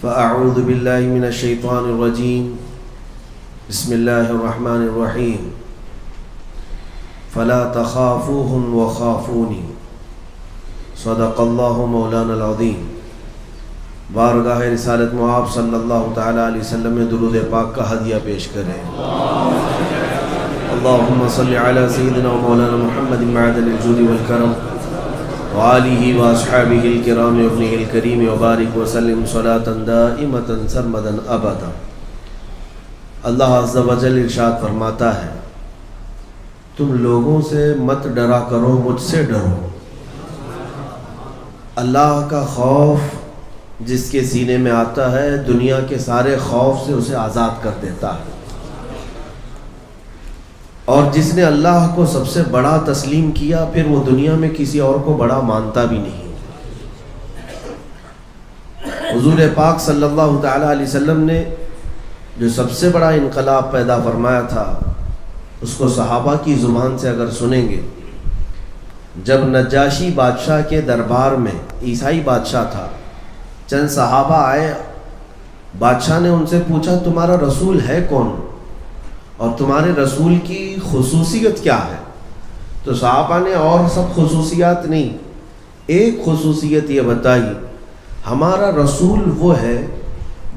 فأعوذ بالله من الشيطان الرجيم بسم الله الرحمن الرحيم فلا تخافوهم وخافوني صدق الله مولانا العظيم. بارگاہ رسالت معاب صلی اللہ تعالی علیہ وسلم میں درود پاک کا ہدیہ پیش کریں. اللہم صلی علی سیدنا و مولانا محمد معدن الجود والکرم وآلہ واصحابہ الکرام وابنہ الکریم وبارک وسلم صلاة دائمتا سرمدا ابدا. اللہ عز و جل ارشاد فرماتا ہے، تم لوگوں سے مت ڈرا کرو، مجھ سے ڈرو. اللہ کا خوف جس کے سینے میں آتا ہے دنیا کے سارے خوف سے اسے آزاد کر دیتا ہے، اور جس نے اللہ کو سب سے بڑا تسلیم کیا پھر وہ دنیا میں کسی اور کو بڑا مانتا بھی نہیں. حضور پاک صلی اللہ تعالی علیہ وسلم نے جو سب سے بڑا انقلاب پیدا فرمایا تھا اس کو صحابہ کی زبان سے اگر سنیں گے. جب نجاشی بادشاہ کے دربار میں، عیسائی بادشاہ تھا، چند صحابہ آئے، بادشاہ نے ان سے پوچھا تمہارا رسول ہے کون اور تمہارے رسول کی خصوصیت کیا ہے؟ تو صحابہ نے اور سب خصوصیات نہیں، ایک خصوصیت یہ بتائی، ہمارا رسول وہ ہے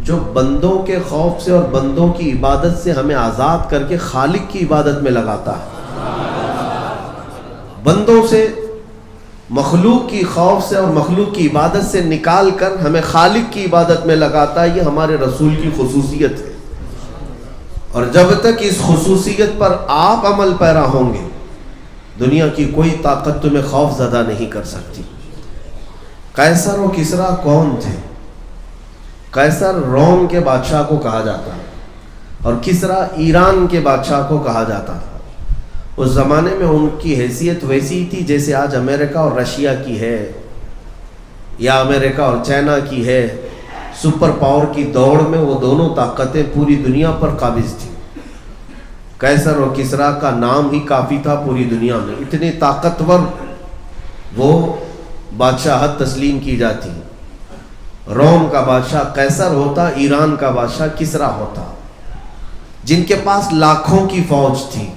جو بندوں کے خوف سے اور بندوں کی عبادت سے ہمیں آزاد کر کے خالق کی عبادت میں لگاتا ہے. بندوں سے، مخلوق کی خوف سے اور مخلوق کی عبادت سے نکال کر ہمیں خالق کی عبادت میں لگاتا ہے. یہ ہمارے رسول کی خصوصیت ہے، اور جب تک اس خصوصیت پر آپ عمل پیرا ہوں گے دنیا کی کوئی طاقت تمہیں خوف زدہ نہیں کر سکتی. قیصر و کسریٰ کون تھے؟ قیصر روم کے بادشاہ کو کہا جاتا ہے اور کسریٰ ایران کے بادشاہ کو کہا جاتا تھا. اس زمانے میں ان کی حیثیت ویسی تھی جیسے آج امریکہ اور رشیا کی ہے، یا امریکہ اور چائنا کی ہے. سپر پاور کی دوڑ میں وہ دونوں طاقتیں پوری دنیا پر قابض تھیں. قیصر اور کسریٰ کا نام ہی کافی تھا پوری دنیا میں، اتنے طاقتور وہ بادشاہت تسلیم کی جاتی. روم کا بادشاہ قیصر ہوتا، ایران کا بادشاہ کسریٰ ہوتا، جن کے پاس لاکھوں کی فوج تھی،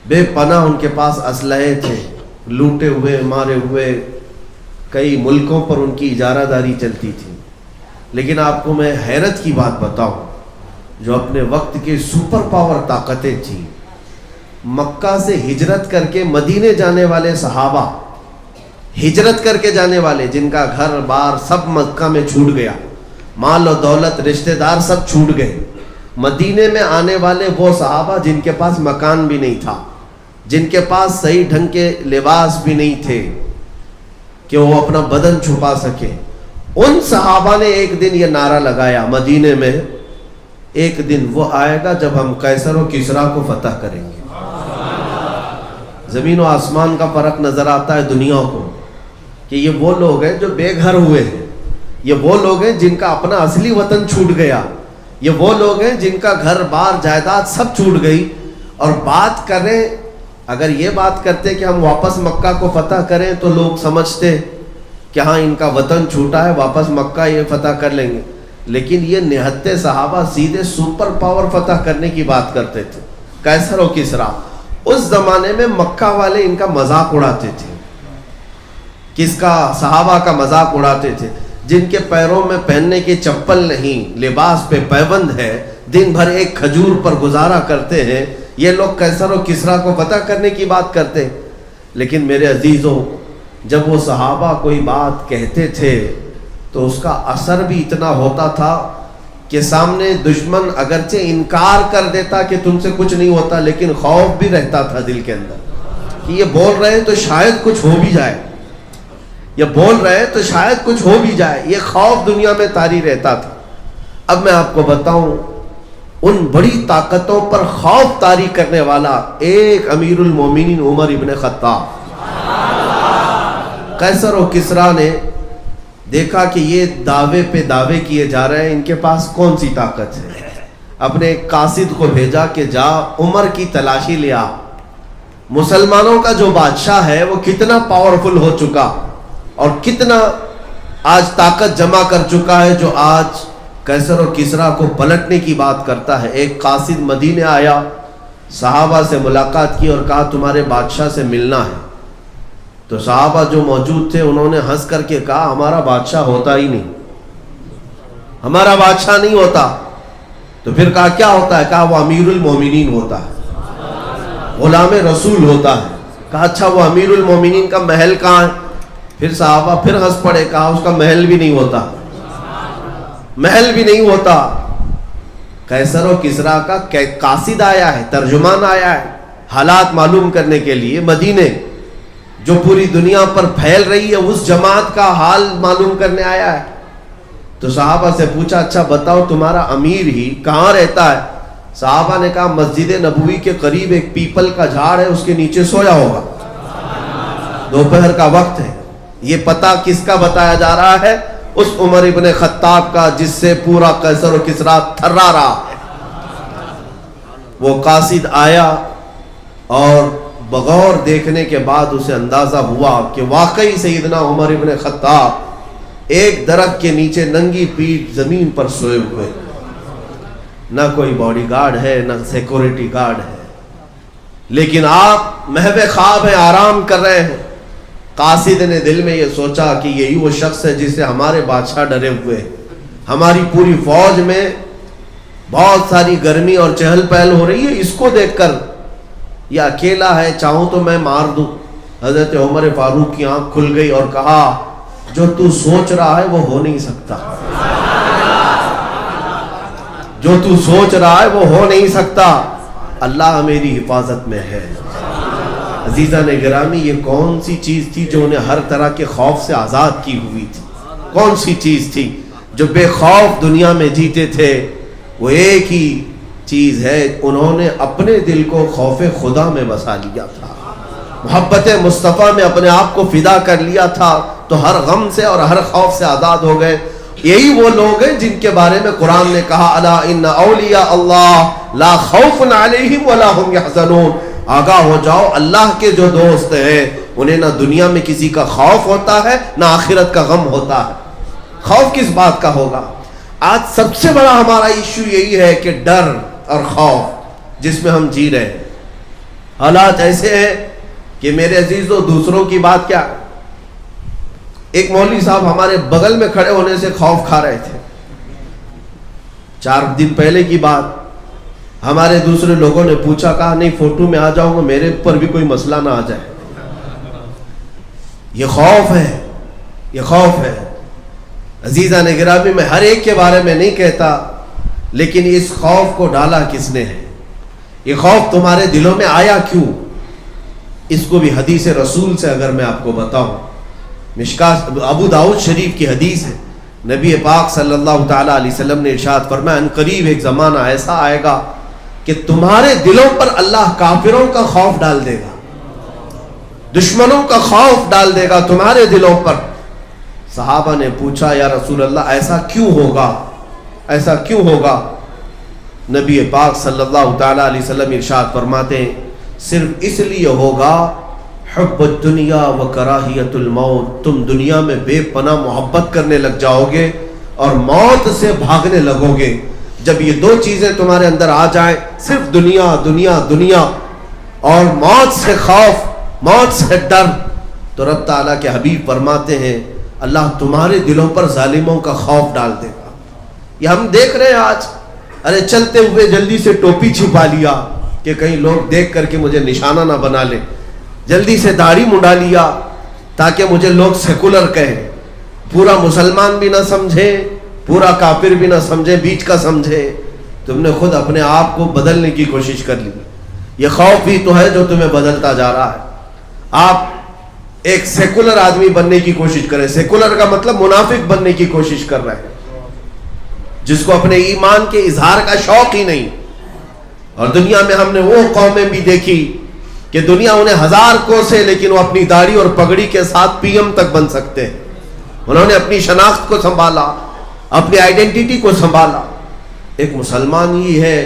بے پناہ ان کے پاس اسلحے تھے، لوٹے ہوئے مارے ہوئے کئی ملکوں پر ان کی اجارہ داری چلتی تھی. لیکن آپ کو میں حیرت کی بات بتاؤں، جو اپنے وقت کے سپر پاور طاقتیں تھیں، مکہ سے ہجرت کر کے مدینے جانے والے صحابہ، ہجرت کر کے جانے والے جن کا گھر بار سب مکہ میں چھوٹ گیا، مال و دولت رشتہ دار سب چھوٹ گئے، مدینے میں آنے والے وہ صحابہ جن کے پاس مکان بھی نہیں تھا، جن کے پاس صحیح ڈھنگ کے لباس بھی نہیں تھے کہ وہ اپنا بدن چھپا سکے، ان صحابہ نے ایک دن یہ نعرہ لگایا مدینے میں، ایک دن وہ آئے گا جب ہم قیصر و کسریٰ کو فتح کریں گے. زمین و آسمان کا فرق نظر آتا ہے دنیا کو کہ یہ وہ لوگ ہیں جو بے گھر ہوئے ہیں، یہ وہ لوگ ہیں جن کا اپنا اصلی وطن چھوٹ گیا، یہ وہ لوگ ہیں جن کا گھر بار جائیداد سب چھوٹ گئی. اور بات کریں، اگر یہ بات کرتے کہ ہم واپس مکہ کو فتح کریں تو لوگ سمجھتے کہ ہاں ان کا وطن چھوٹا ہے، واپس مکہ یہ فتح کر لیں گے. لیکن یہ نہتے صحابہ سیدھے سپر پاور فتح کرنے کی بات کرتے تھے. قیصر و کسریٰ اس زمانے میں مکہ والے ان کا مذاق اڑاتے تھے. کس کا؟ صحابہ کا مذاق اڑاتے تھے. جن کے پیروں میں پہننے کی چپل نہیں، لباس پہ پیبند ہے، دن بھر ایک کھجور پر گزارا کرتے ہیں، یہ لوگ قیصر و کسریٰ کو فتح کرنے کی بات کرتے. لیکن میرے عزیزوں، جب وہ صحابہ کوئی بات کہتے تھے تو اس کا اثر بھی اتنا ہوتا تھا کہ سامنے دشمن اگرچہ انکار کر دیتا کہ تم سے کچھ نہیں ہوتا، لیکن خوف بھی رہتا تھا دل کے اندر کہ یہ بول رہے ہیں تو شاید کچھ ہو بھی جائے، یہ بول رہے ہیں تو شاید کچھ ہو بھی جائے. یہ خوف دنیا میں طاری رہتا تھا. اب میں آپ کو بتاؤں، ان بڑی طاقتوں پر خوف طاری کرنے والا ایک امیر المومنین عمر ابن خطاب. قیصر و کسریٰ نے دیکھا کہ یہ دعوے پہ دعوے کیے جا رہے ہیں، ان کے پاس کون سی طاقت ہے. اپنے ایک قاصد کو بھیجا کہ جا عمر کی تلاشی لیا، مسلمانوں کا جو بادشاہ ہے وہ کتنا پاورفل ہو چکا اور کتنا آج طاقت جمع کر چکا ہے جو آج قیصر اور کسریٰ کو پلٹنے کی بات کرتا ہے۔ ایک قاصد مدینے آیا، صحابہ سے ملاقات کی اور کہا تمہارے بادشاہ سے ملنا ہے۔ تو صحابہ جو موجود تھے انہوں نے ہنس کر کے کہا ہمارا بادشاہ ہوتا ہی نہیں، ہمارا بادشاہ نہیں ہوتا۔ تو پھر کہا کیا ہوتا ہے؟ کہا وہ امیر المومنین ہوتا ہے، غلام رسول ہوتا ہے۔ کہا اچھا وہ امیر المومنین کا محل کہاں ہے؟ پھر صحابہ پھر ہنس پڑے، کہا اس کا محل بھی نہیں ہوتا، محل بھی نہیں ہوتا۔ قیصر و کسریٰ کا قاصد آیا ہے، ترجمان آیا ہے حالات معلوم کرنے کے لیے، مدینے جو پوری دنیا پر پھیل رہی ہے اس جماعت کا حال معلوم کرنے آیا ہے۔ تو صحابہ سے پوچھا اچھا بتاؤ تمہارا امیر ہی کہاں رہتا ہے؟ صحابہ نے کہا مسجد نبوی کے قریب ایک پیپل کا جھاڑ ہے، اس کے نیچے سویا ہوگا، دوپہر کا وقت ہے۔ یہ پتہ کس کا بتایا جا رہا ہے؟ اس عمر ابن خطاب کا جس سے پورا قیصر و کسریٰ تھرا رہا ہے۔ وہ قاصد آیا اور بغور دیکھنے کے بعد اسے اندازہ ہوا کہ واقعی سیدنا عمر ابن خطاب ایک درخت کے نیچے ننگی پیٹھ زمین پر سوئے ہوئے، نہ کوئی باڈی گارڈ ہے نہ سیکورٹی گارڈ ہے، لیکن آپ محو خواب ہیں، آرام کر رہے ہیں۔ قاصد نے دل میں یہ سوچا کہ یہی وہ شخص ہے جس سے ہمارے بادشاہ ڈرے ہوئے ہیں، ہماری پوری فوج میں بہت ساری گرمی اور چہل پہل ہو رہی ہے، اس کو دیکھ کر یہ اکیلا ہے، چاہوں تو میں مار دوں۔ حضرت عمر فاروق کی آنکھ کھل گئی اور کہا جو تو سوچ رہا ہے وہ ہو نہیں سکتا، جو تو سوچ رہا ہے وہ ہو نہیں سکتا، اللہ میری حفاظت میں ہے۔ عزیزان گرامی، یہ کون سی چیز تھی جو انہیں ہر طرح کے خوف سے آزاد کی ہوئی تھی؟ کون سی چیز تھی جو بے خوف دنیا میں جیتے تھے؟ وہ ایک ہی چیز ہے، انہوں نے اپنے دل کو خوف خدا میں بسا لیا تھا، محبت مصطفیٰ میں اپنے آپ کو فدا کر لیا تھا، تو ہر غم سے اور ہر خوف سے آزاد ہو گئے۔ یہی وہ لوگ ہیں جن کے بارے میں قرآن نے کہا الا ان اولیاء اللہ لا خوف علیہم ولا هم يحزنون، آگاہ ہو جاؤ اللہ کے جو دوست ہیں انہیں نہ دنیا میں کسی کا خوف ہوتا ہے نہ آخرت کا غم ہوتا ہے۔ خوف کس بات کا ہوگا؟ آج سب سے بڑا ہمارا ایشو یہی ہے کہ ڈر اور خوف جس میں ہم جی رہے ہیں۔ حالات ایسے ہیں کہ میرے عزیزو دوسروں کی بات کیا، ایک مولوی صاحب ہمارے بغل میں کھڑے ہونے سے خوف کھا رہے تھے۔ 4 دن پہلے کی بات، ہمارے دوسرے لوگوں نے پوچھا، کہا نہیں فوٹو میں آ جاؤں گا، میرے پر بھی کوئی مسئلہ نہ آ جائے۔ یہ خوف ہے، یہ خوف ہے۔ عزیزان گرامی، میں ہر ایک کے بارے میں نہیں کہتا، لیکن اس خوف کو ڈالا کس نے ہے؟ یہ خوف تمہارے دلوں میں آیا کیوں؟ اس کو بھی حدیث رسول سے اگر میں آپ کو بتاؤں، مشکات ابو داؤد شریف کی حدیث ہے، نبی پاک صلی اللہ تعالیٰ علیہ وسلم نے ارشاد فرمایا ان قریب ایک زمانہ ایسا آئے گا کہ تمہارے دلوں پر اللہ کافروں کا خوف ڈال دے گا، دشمنوں کا خوف ڈال دے گا تمہارے دلوں پر۔ صحابہ نے پوچھا یا رسول اللہ ایسا کیوں ہوگا، ایسا کیوں ہوگا؟ نبی پاک صلی اللہ تعالیٰ علیہ وسلم ارشاد فرماتے ہیں صرف اس لیے ہوگا حب الدنیا و کراہیت الموت، تم دنیا میں بے پناہ محبت کرنے لگ جاؤ گے اور موت سے بھاگنے لگو گے۔ جب یہ 2 چیزیں تمہارے اندر آ جائیں، صرف دنیا دنیا دنیا اور موت سے خوف، موت سے ڈر، تو رب تعالیٰ کے حبیب فرماتے ہیں اللہ تمہارے دلوں پر ظالموں کا خوف ڈال دے گا۔ یہ ہم دیکھ رہے ہیں آج، ارے چلتے ہوئے جلدی سے ٹوپی چھپا لیا کہ کہیں لوگ دیکھ کر کے مجھے نشانہ نہ بنا لیں، جلدی سے داڑھی منڈا لیا تاکہ مجھے لوگ سیکولر کہیں، پورا مسلمان بھی نہ سمجھے پورا کافر بھی نہ سمجھے، بیچ کا سمجھے۔ تم نے خود اپنے آپ کو بدلنے کی کوشش کر لی۔ یہ خوف بھی تو ہے جو تمہیں بدلتا جا رہا ہے۔ آپ ایک سیکولر آدمی بننے کی کوشش کریں، سیکولر کا مطلب منافق بننے کی کوشش کر رہے ہیں، جس کو اپنے ایمان کے اظہار کا شوق ہی نہیں۔ اور دنیا میں ہم نے وہ قومیں بھی دیکھی کہ دنیا انہیں 1000 کوسے لیکن وہ اپنی داڑھی اور پگڑی کے ساتھ پی ایم تک بن سکتے ہیں۔ انہوں نے اپنی شناخت کو سنبھالا، اپنی آئیڈینٹیٹی کو سنبھالا۔ ایک مسلمان ہی ہے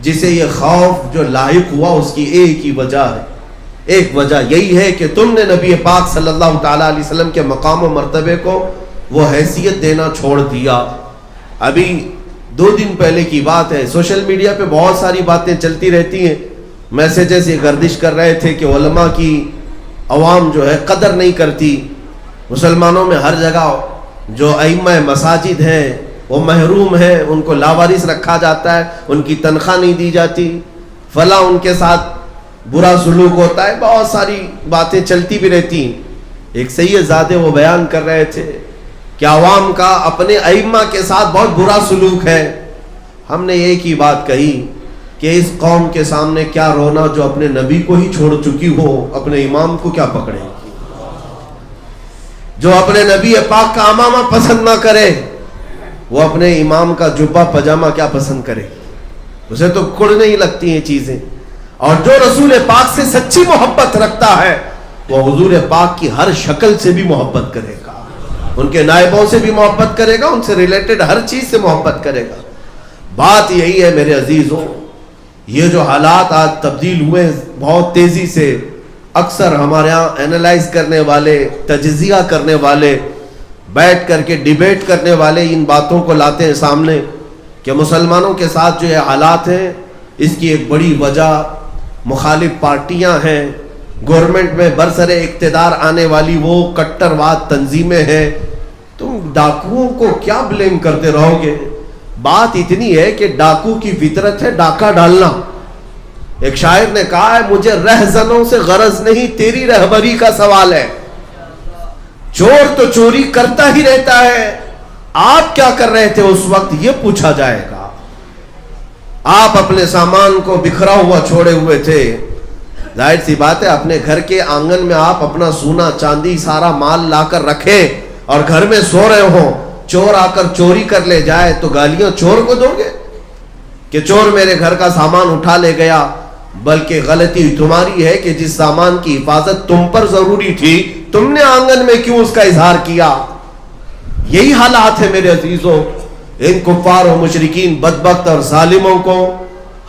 جسے یہ خوف جو لاحق ہوا اس کی ایک ہی وجہ ہے، ایک وجہ یہی ہے کہ تم نے نبی پاک صلی اللہ تعالیٰ علیہ وسلم کے مقام و مرتبے کو وہ حیثیت دینا چھوڑ دیا. ابھی 2 دن پہلے کی بات ہے, سوشل میڈیا پہ بہت ساری باتیں چلتی رہتی ہیں, میسیجز یہ گردش کر رہے تھے کہ علماء کی عوام جو ہے قدر نہیں کرتی, مسلمانوں میں ہر جگہ جو ائمہ مساجد ہیں وہ محروم ہیں, ان کو لاوارث رکھا جاتا ہے, ان کی تنخواہ نہیں دی جاتی, فلاں ان کے ساتھ برا سلوک ہوتا ہے, بہت ساری باتیں چلتی بھی رہتی ہیں. ایک سید زادے وہ بیان کر رہے تھے کہ عوام کا اپنے ائمہ کے ساتھ بہت برا سلوک ہے. ہم نے ایک ہی بات کہی کہ اس قوم کے سامنے کیا رونا جو اپنے نبی کو ہی چھوڑ چکی ہو, اپنے امام کو کیا پکڑے, جو اپنے نبی پاک کا امامہ پسند نہ کرے وہ اپنے امام کا جبہ پجامہ کیا پسند کرے, اسے تو کڑنے ہی لگتی ہیں چیزیں. اور جو رسول پاک سے سچی محبت رکھتا ہے وہ حضور پاک کی ہر شکل سے بھی محبت کرے گا, ان کے نائبوں سے بھی محبت کرے گا, ان سے ریلیٹڈ ہر چیز سے محبت کرے گا. بات یہی ہے میرے عزیزوں, یہ جو حالات آج تبدیل ہوئے بہت تیزی سے, اکثر ہمارے ہاں اینالائز کرنے والے, تجزیہ کرنے والے, بیٹھ کر کے ڈیبیٹ کرنے والے ان باتوں کو لاتے ہیں سامنے کہ مسلمانوں کے ساتھ جو یہ حالات ہیں اس کی ایک بڑی وجہ مخالف پارٹیاں ہیں, گورنمنٹ میں برسر اقتدار آنے والی وہ کٹرواد تنظیمیں ہیں. تم ڈاکوؤں کو کیا بلیم کرتے رہو گے؟ بات اتنی ہے کہ ڈاکو کی فطرت ہے ڈاکہ ڈالنا. ایک شاعر نے کہا ہے مجھے رہزنوں سے غرض نہیں, تیری رہبری کا سوال ہے. چور تو چوری کرتا ہی رہتا ہے, آپ کیا کر رہے تھے اس وقت یہ پوچھا جائے گا. آپ اپنے سامان کو بکھرا ہوا چھوڑے ہوئے تھے, ظاہر سی بات ہے اپنے گھر کے آنگن میں آپ اپنا سونا چاندی سارا مال لا کر رکھیں اور گھر میں سو رہے ہوں, چور آ کر چوری کر لے جائے تو گالیاں چور کو دو گے کہ چور میرے گھر کا سامان اٹھا لے گیا؟ بلکہ غلطی تمہاری ہے کہ جس سامان کی حفاظت تم پر ضروری تھی تم نے آنگن میں کیوں اس کا اظہار کیا. یہی حالات ہے میرے عزیزوں. ان کفار و مشرکین بدبخت اور ظالموں کو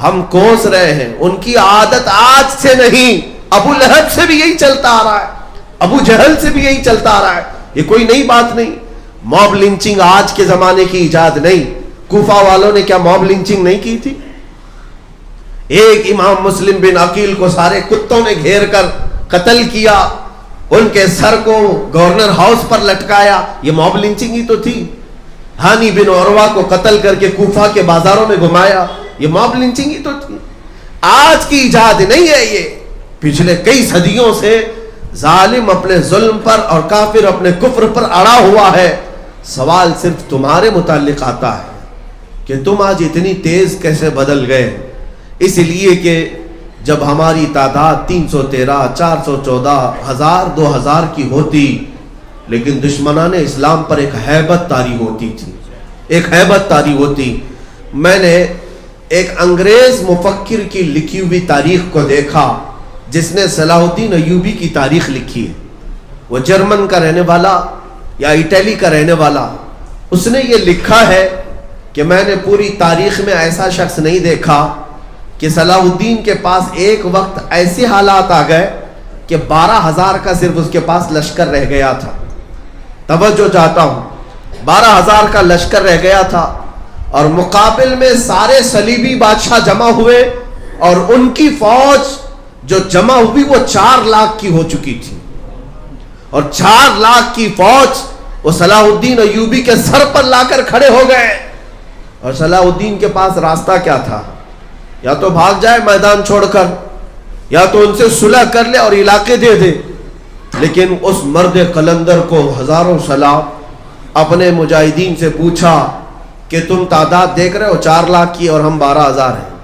ہم کوس رہے ہیں, ان کی عادت آج سے نہیں, ابو لہب سے بھی یہی چلتا آ رہا ہے, ابو جہل سے بھی یہی چلتا آ رہا ہے, یہ کوئی نئی بات نہیں. موب لنچنگ آج کے زمانے کی ایجاد نہیں, کوفہ والوں نے کیا موب لنچنگ نہیں کی تھی؟ ایک امام مسلم بن عقیل کو سارے کتوں نے گھیر کر قتل کیا, ان کے سر کو گورنر ہاؤس پر لٹکایا, یہ موب لنچنگ ہی تو تھی. ہانی بن عروہ کو قتل کر کے کوفہ کے بازاروں میں گھمایا, یہ موب لنچنگ ہی تو تھی. آج کی ایجاد نہیں ہے, یہ پچھلے کئی صدیوں سے ظالم اپنے ظلم پر اور کافر اپنے کفر پر اڑا ہوا ہے. سوال صرف تمہارے متعلق آتا ہے کہ تم آج اتنی تیز کیسے بدل گئے. اس لیے کہ جب ہماری تعداد 313, 414, 1000, 2000 کی ہوتی, لیکن دشمنان اسلام پر ایک ہیبت طاری ہوتی تھی, ایک ہیبت طاری ہوتی. میں نے ایک انگریز مفکر کی لکھی ہوئی تاریخ کو دیکھا جس نے صلاح الدین ایوبی کی تاریخ لکھی ہے. وہ جرمن کا رہنے والا یا اٹلی کا رہنے والا, اس نے یہ لکھا ہے کہ میں نے پوری تاریخ میں ایسا شخص نہیں دیکھا کہ صلاح الدین کے پاس ایک وقت ایسے حالات آ گئے کہ 12,000 کا صرف اس کے پاس لشکر رہ گیا تھا. توجہ چاہتا ہوں, 12,000 کا لشکر رہ گیا تھا اور مقابل میں سارے صلیبی بادشاہ جمع ہوئے اور ان کی فوج جو جمع ہوئی وہ 4 لاکھ کی ہو چکی تھی. اور 4 لاکھ کی فوج وہ صلاح الدین ایوبی کے سر پر لا کر کھڑے ہو گئے. اور صلاح الدین کے پاس راستہ کیا تھا؟ یا تو بھاگ جائے میدان چھوڑ کر, یا تو ان سے صلح کر لے اور علاقے دے دے. لیکن اس مرد قلندر کو ہزاروں سلام اپنے مجاہدین سے پوچھا کہ تم تعداد دیکھ رہے ہو 4 لاکھ کی اور ہم 12,000 ہیں,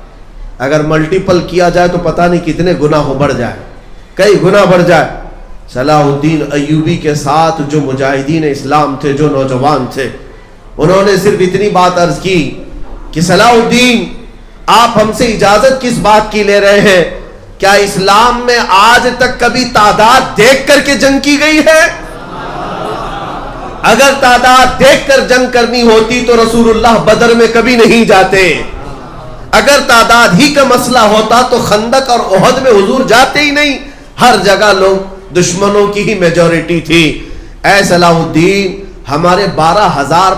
اگر ملٹیپل کیا جائے تو پتہ نہیں کتنے گنا ہو بڑھ جائے, کئی گنا بڑھ جائے. صلاح الدین ایوبی کے ساتھ جو مجاہدین اسلام تھے, جو نوجوان تھے, انہوں نے صرف اتنی بات عرض کی کہ صلاح الدین آپ ہم سے اجازت کس بات کی لے رہے ہیں؟ کیا اسلام میں آج تک کبھی تعداد دیکھ کر کے جنگ کی گئی ہے؟ اگر تعداد دیکھ کر جنگ کرنی ہوتی تو رسول اللہ بدر میں کبھی نہیں جاتے. اگر تعداد ہی کا مسئلہ ہوتا تو خندق اور احد میں حضور جاتے ہی نہیں, ہر جگہ لوگ دشمنوں کی ہی میجورٹی تھی. اے صلاح الدین, ہمارے 12,000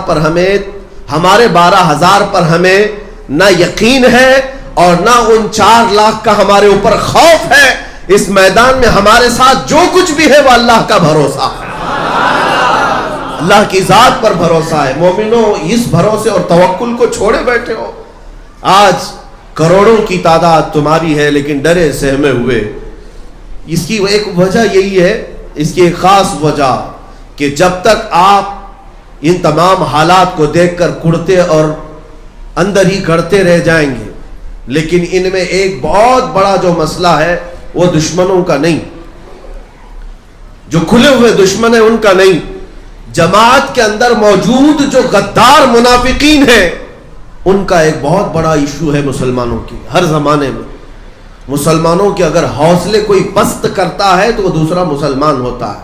پر ہمیں نہ یقین ہے اور نہ ان 4 لاکھ کا ہمارے اوپر خوف ہے. اس میدان میں ہمارے ساتھ جو کچھ بھی ہے وہ اللہ کا بھروسہ ہے, اللہ کی ذات پر بھروسہ ہے. مومنوں, اس بھروسے اور توکل کو چھوڑے بیٹھے ہو. آج کروڑوں کی تعداد تمہاری ہے لیکن ڈرے سہمے ہوئے. اس کی ایک وجہ یہی ہے, اس کی ایک خاص وجہ کہ جب تک آپ ان تمام حالات کو دیکھ کر کڑتے اور اندر ہی گڑتے رہ جائیں گے, لیکن ان میں ایک بہت بڑا جو مسئلہ ہے وہ دشمنوں کا نہیں, جو کھلے ہوئے دشمن ہیں ان کا نہیں, جماعت کے اندر موجود جو غدار منافقین ہیں ان کا ایک بہت بڑا ایشو ہے مسلمانوں کی. ہر زمانے میں مسلمانوں کے اگر حوصلے کوئی پست کرتا ہے تو وہ دوسرا مسلمان ہوتا ہے.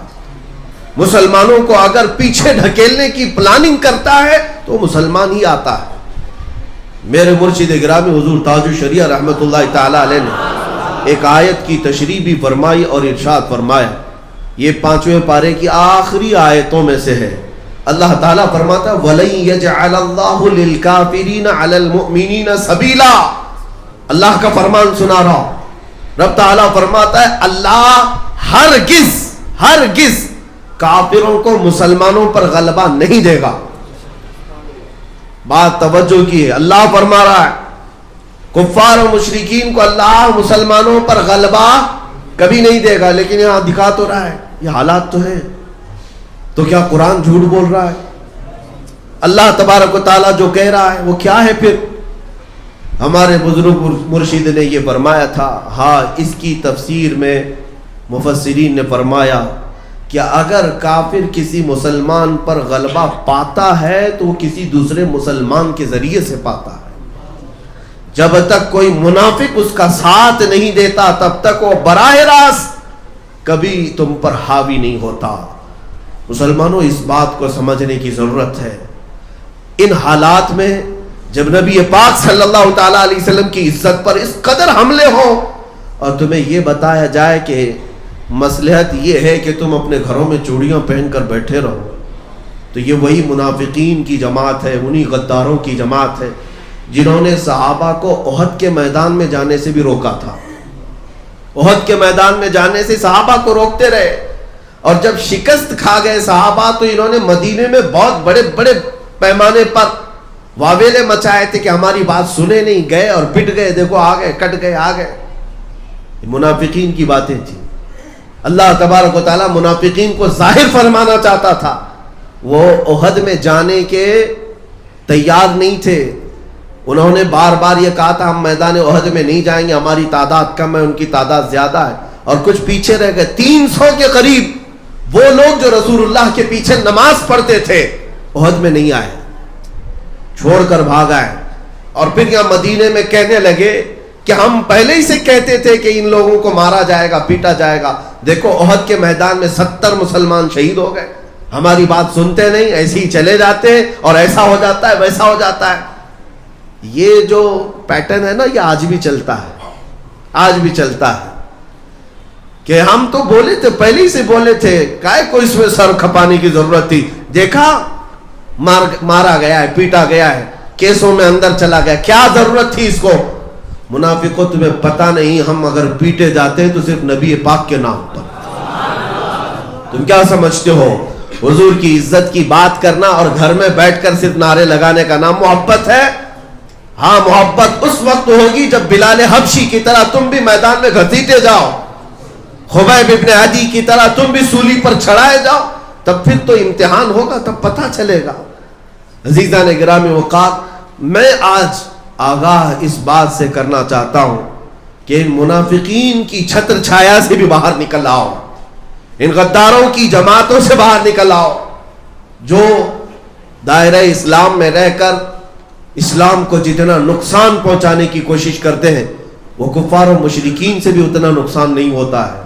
مسلمانوں کو اگر پیچھے ڈھکیلنے کی پلاننگ کرتا ہے تو مسلمان ہی آتا ہے. میرے مرشد گرامی حضور تاج الشریعہ رحمت اللہ تعالی علیہ نے ایک آیت کی تشریح بھی فرمائی اور ارشاد فرمایا. یہ 5ویں پارے کی آخری آیتوں میں سے ہے. اللہ تعالیٰ فرماتا وَلَن يَجْعَلَ اللَّهُ لِلْكَافِرِينَ عَلَى الْمُؤْمِنِينَ سَبِيلًا. اللہ کا فرمان سنا رہا ہوں. رب تعالیٰ فرماتا ہے اللہ ہرگز کافروں کو مسلمانوں پر غلبہ نہیں دے گا. بات توجہ کی ہے, اللہ فرما رہا ہے کفار و مشرکین کو اللہ مسلمانوں پر غلبہ کبھی نہیں دے گا. لیکن یہاں دکھا تو رہا ہے, یہ حالات تو ہیں, تو کیا قرآن جھوٹ بول رہا ہے؟ اللہ تبارک و تعالیٰ جو کہہ رہا ہے وہ کیا ہے پھر؟ ہمارے بزرگ مرشد نے یہ فرمایا تھا. ہاں, اس کی تفسیر میں مفسرین نے فرمایا کہ اگر کافر کسی مسلمان پر غلبہ پاتا ہے تو وہ کسی دوسرے مسلمان کے ذریعے سے پاتا ہے. جب تک کوئی منافق اس کا ساتھ نہیں دیتا تب تک وہ براہ راست کبھی تم پر حاوی نہیں ہوتا. مسلمانوں, اس بات کو سمجھنے کی ضرورت ہے. ان حالات میں جب نبی پاک صلی اللہ تعالیٰ علیہ وسلم کی عزت پر اس قدر حملے ہوں اور تمہیں یہ بتایا جائے کہ مصلحت یہ ہے کہ تم اپنے گھروں میں چوڑیاں پہن کر بیٹھے رہو, تو یہ وہی منافقین کی جماعت ہے, انہی غداروں کی جماعت ہے جنہوں نے صحابہ کو احد کے میدان میں جانے سے بھی روکا تھا. احد کے میدان میں جانے سے صحابہ کو روکتے رہے, اور جب شکست کھا گئے صحابہ تو انہوں نے مدینے میں بہت بڑے بڑے پیمانے پر واویلے مچائے تھے کہ ہماری بات سنے نہیں, گئے اور پٹ گئے, دیکھو آ گئے, کٹ گئے, آ گئے. منافقین کی باتیں تھیں. اللہ تبارک و تعالیٰ منافقین کو ظاہر فرمانا چاہتا تھا. وہ احد میں جانے کے تیار نہیں تھے. انہوں نے بار بار یہ کہا تھا ہم میدان احد میں نہیں جائیں گے, ہماری تعداد کم ہے, ان کی تعداد زیادہ ہے, اور کچھ پیچھے رہ گئے. 300 کے قریب وہ لوگ جو رسول اللہ کے پیچھے نماز پڑھتے تھے احد میں نہیں آئے, چھوڑ کر بھاگ آئے. اور پھر یہاں مدینے میں کہنے لگے کہ ہم پہلے ہی سے کہتے تھے کہ ان لوگوں کو مارا جائے گا, پیٹا جائے گا. دیکھو احد کے میدان میں 70 مسلمان شہید ہو گئے, ہماری بات سنتے نہیں, ایسے ہی چلے جاتے اور ایسا ہو جاتا ہے ویسا ہو جاتا ہے. یہ جو پیٹرن ہے نا, یہ آج بھی چلتا ہے, آج بھی چلتا ہے کہ ہم تو بولے تھے, پہلے ہی سے بولے تھے, کائے کو اس میں سر کھپانے کی ضرورت تھی, دیکھا مارا گیا ہے, پیٹا گیا ہے, کیسوں میں اندر چلا گیا, کیا ضرورت تھی اس کو. منافقوں تمہیں پتہ نہیں, ہم اگر پیٹے جاتے تو صرف نبی پاک کے نام پر. تم کیا سمجھتے ہو حضور کی عزت کی بات کرنا اور گھر میں بیٹھ کر صرف نعرے لگانے کا نام محبت ہے؟ ہاں, محبت اس وقت ہوگی جب بلال حبشی کی طرح تم بھی میدان میں گھسیٹے جاؤ, خبیب ابن عدی کی طرح تم بھی سولی پر چڑھائے جاؤ, تب پھر تو امتحان ہوگا, تب پتہ چلے گا. عزیزان گرامی وقار, میں آج آگاہ اس بات سے کرنا چاہتا ہوں کہ ان منافقین کی چھتر چھایا سے بھی باہر نکل آؤ, ان غداروں کی جماعتوں سے باہر نکل آؤ جو دائرہ اسلام میں رہ کر اسلام کو جتنا نقصان پہنچانے کی کوشش کرتے ہیں وہ کفار و مشرکین سے بھی اتنا نقصان نہیں ہوتا ہے.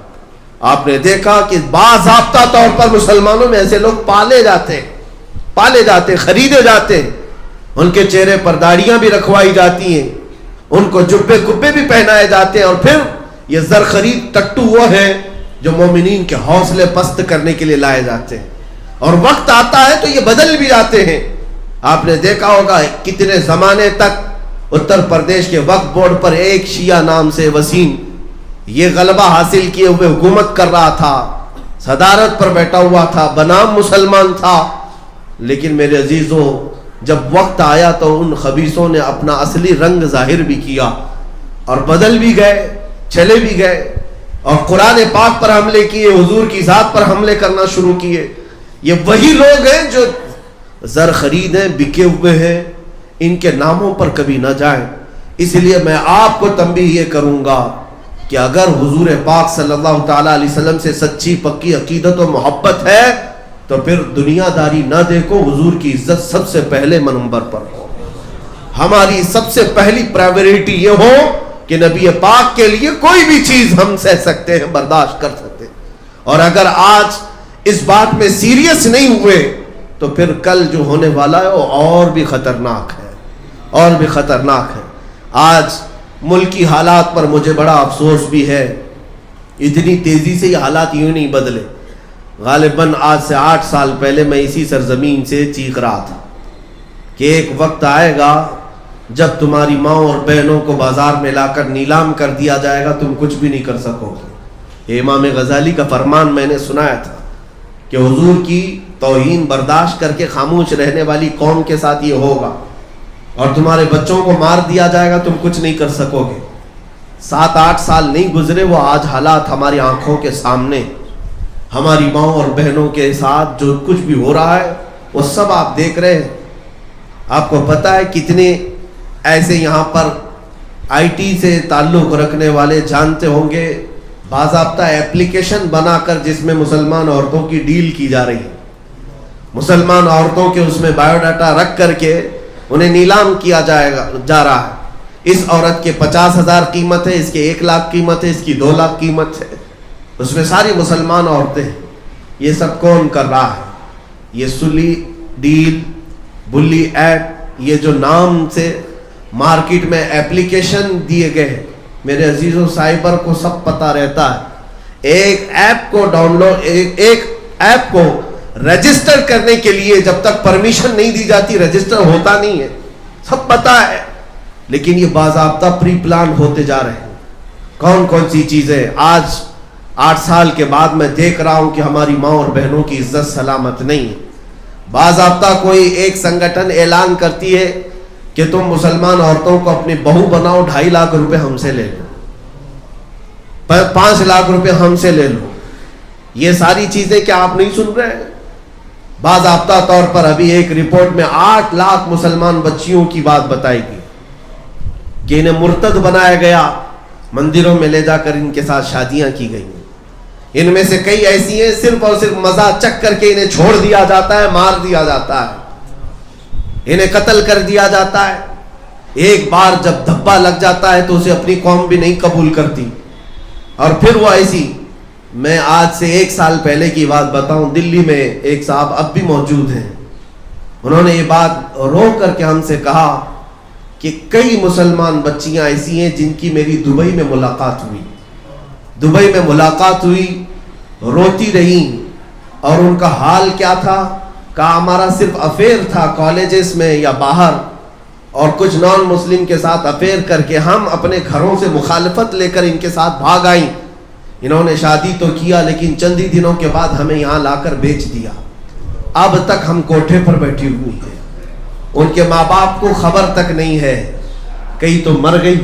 آپ نے دیکھا کہ باضابطہ طور پر مسلمانوں میں ایسے لوگ پالے جاتے, خریدے جاتے ہیں, ان کے چہرے پر داڑیاں بھی رکھوائی جاتی ہیں, ان کو جبے کبے بھی پہنائے جاتے ہیں, اور پھر یہ زر خرید ٹٹو وہ ہیں جو مومنین کے حوصلے پست کرنے کے لیے لائے جاتے ہیں. اور وقت آتا ہے تو یہ بدل بھی جاتے ہیں. آپ نے دیکھا ہوگا کتنے زمانے تک اتر پردیش کے وقف بورڈ پر ایک شیعہ نام سے وسیم یہ غلبہ حاصل کیے ہوئے حکومت کر رہا تھا, صدارت پر بیٹھا ہوا تھا, بنام مسلمان تھا. لیکن میرے عزیزوں, جب وقت آیا تو ان خبیثوں نے اپنا اصلی رنگ ظاہر بھی کیا اور بدل بھی گئے, چلے بھی گئے, اور قرآن پاک پر حملے کیے, حضور کی ذات پر حملے کرنا شروع کیے. یہ وہی لوگ ہیں جو زر خرید ہیں, بکے ہوئے ہیں, ان کے ناموں پر کبھی نہ جائیں. اس لیے میں آپ کو تنبیہ یہ کروں گا کہ اگر حضور پاک صلی اللہ تعالی علیہ وسلم سے سچی پکی عقیدت و محبت ہے تو پھر دنیا داری نہ دیکھو, حضور کی عزت سب سے پہلے نمبر پر ہو. ہماری سب سے پہلی پرائیورٹی یہ ہو کہ نبی پاک کے لیے کوئی بھی چیز ہم سہ سکتے ہیں, برداشت کر سکتے ہیں. اور اگر آج اس بات میں سیریس نہیں ہوئے تو پھر کل جو ہونے والا ہے وہ اور بھی خطرناک ہے, اور بھی خطرناک ہے. آج ملکی حالات پر مجھے بڑا افسوس بھی ہے, اتنی تیزی سے یہ حالات یوں نہیں بدلے. غالباً آج سے 8 سال پہلے میں اسی سرزمین سے چیخ رہا تھا کہ ایک وقت آئے گا جب تمہاری ماں اور بہنوں کو بازار میں لا کر نیلام کر دیا جائے گا, تم کچھ بھی نہیں کر سکو گے. امام غزالی کا فرمان میں نے سنایا تھا کہ حضور کی توہین برداشت کر کے خاموش رہنے والی قوم کے ساتھ یہ ہوگا, اور تمہارے بچوں کو مار دیا جائے گا, تم کچھ نہیں کر سکو گے. 7-8 سال نہیں گزرے, وہ آج حالات ہماری آنکھوں کے سامنے, ہماری ماں اور بہنوں کے ساتھ جو کچھ بھی ہو رہا ہے وہ سب آپ دیکھ رہے ہیں. آپ کو پتہ ہے کتنے ایسے یہاں پر آئی ٹی سے تعلق رکھنے والے جانتے ہوں گے, باضابطہ ایپلیکیشن بنا کر جس میں مسلمان عورتوں کی ڈیل کی جا رہی ہے, مسلمان عورتوں کے اس میں بایو ڈاٹا رکھ کر کے انہیں نیلام کیا جا رہا ہے. اس عورت کے 50,000 قیمت ہے, اس کے 1 لاکھ قیمت ہے, اس کی 2 لاکھ قیمت ہے, اس میں ساری مسلمان عورتیں ہیں. یہ سب کون کر رہا ہے؟ یہ سلی ڈیل, بلی ایپ, یہ جو نام سے مارکیٹ میں ایپلیکیشن دیے گئے ہیں. میرے عزیزوں, سائبر کو سب پتہ رہتا ہے. ایک ایپ کو ڈاؤن لوڈ, ایک ایپ کو رجسٹر کرنے کے لیے جب تک پرمیشن نہیں دی جاتی رجسٹر ہوتا نہیں ہے, سب پتہ ہے. لیکن یہ باضابطہ پری پلان ہوتے جا رہے ہیں. کون کون سی چیزیں آج 8 سال کے بعد میں دیکھ رہا ہوں کہ ہماری ماں اور بہنوں کی عزت سلامت نہیں ہے. باضابطہ کوئی ایک سنگٹھن اعلان کرتی ہے کہ تم مسلمان عورتوں کو اپنی بہو بناؤ, 2.5 لاکھ روپے ہم سے لے لو, 5 لاکھ روپے ہم سے لے لو. یہ ساری چیزیں کیا آپ نہیں سن رہے ہیں؟ باضابطہ طور پر ابھی ایک رپورٹ میں 8 لاکھ مسلمان بچیوں کی بات بتائی گئی کہ انہیں مرتد بنایا گیا, مندروں میں لے جا کر ان کے ساتھ شادیاں کی گئی. ان میں سے کئی ایسی ہیں صرف اور صرف مزہ چک کر کے انہیں چھوڑ دیا جاتا ہے, مار دیا جاتا ہے, انہیں قتل کر دیا جاتا ہے. ایک بار جب دھبا لگ جاتا ہے تو اسے اپنی قوم بھی نہیں قبول کرتی, اور پھر وہ ایسی. میں آج سے 1 سال پہلے کی بات بتاؤں, دلی میں ایک صاحب اب بھی موجود ہیں, انہوں نے یہ بات رو کر کے ہم سے کہا کہ کئی مسلمان بچیاں ایسی ہیں جن کی میری دبئی میں ملاقات ہوئی, دبئی میں ملاقات ہوئی, روتی رہیں, اور ان کا حال کیا تھا, کہا ہمارا صرف افیئر تھا کالجز میں یا باہر, اور کچھ نان مسلم کے ساتھ افیئر کر کے ہم اپنے گھروں سے مخالفت لے کر ان کے ساتھ بھاگ آئیں. انہوں نے شادی تو کیا لیکن چند ہی دنوں کے بعد ہمیں یہاں لا کر بیچ دیا. اب تک ہم کوٹھے پر بیٹھی ہوئی ہیں, ان کے ماں باپ کو خبر تک نہیں ہے, کئی تو مر گئی.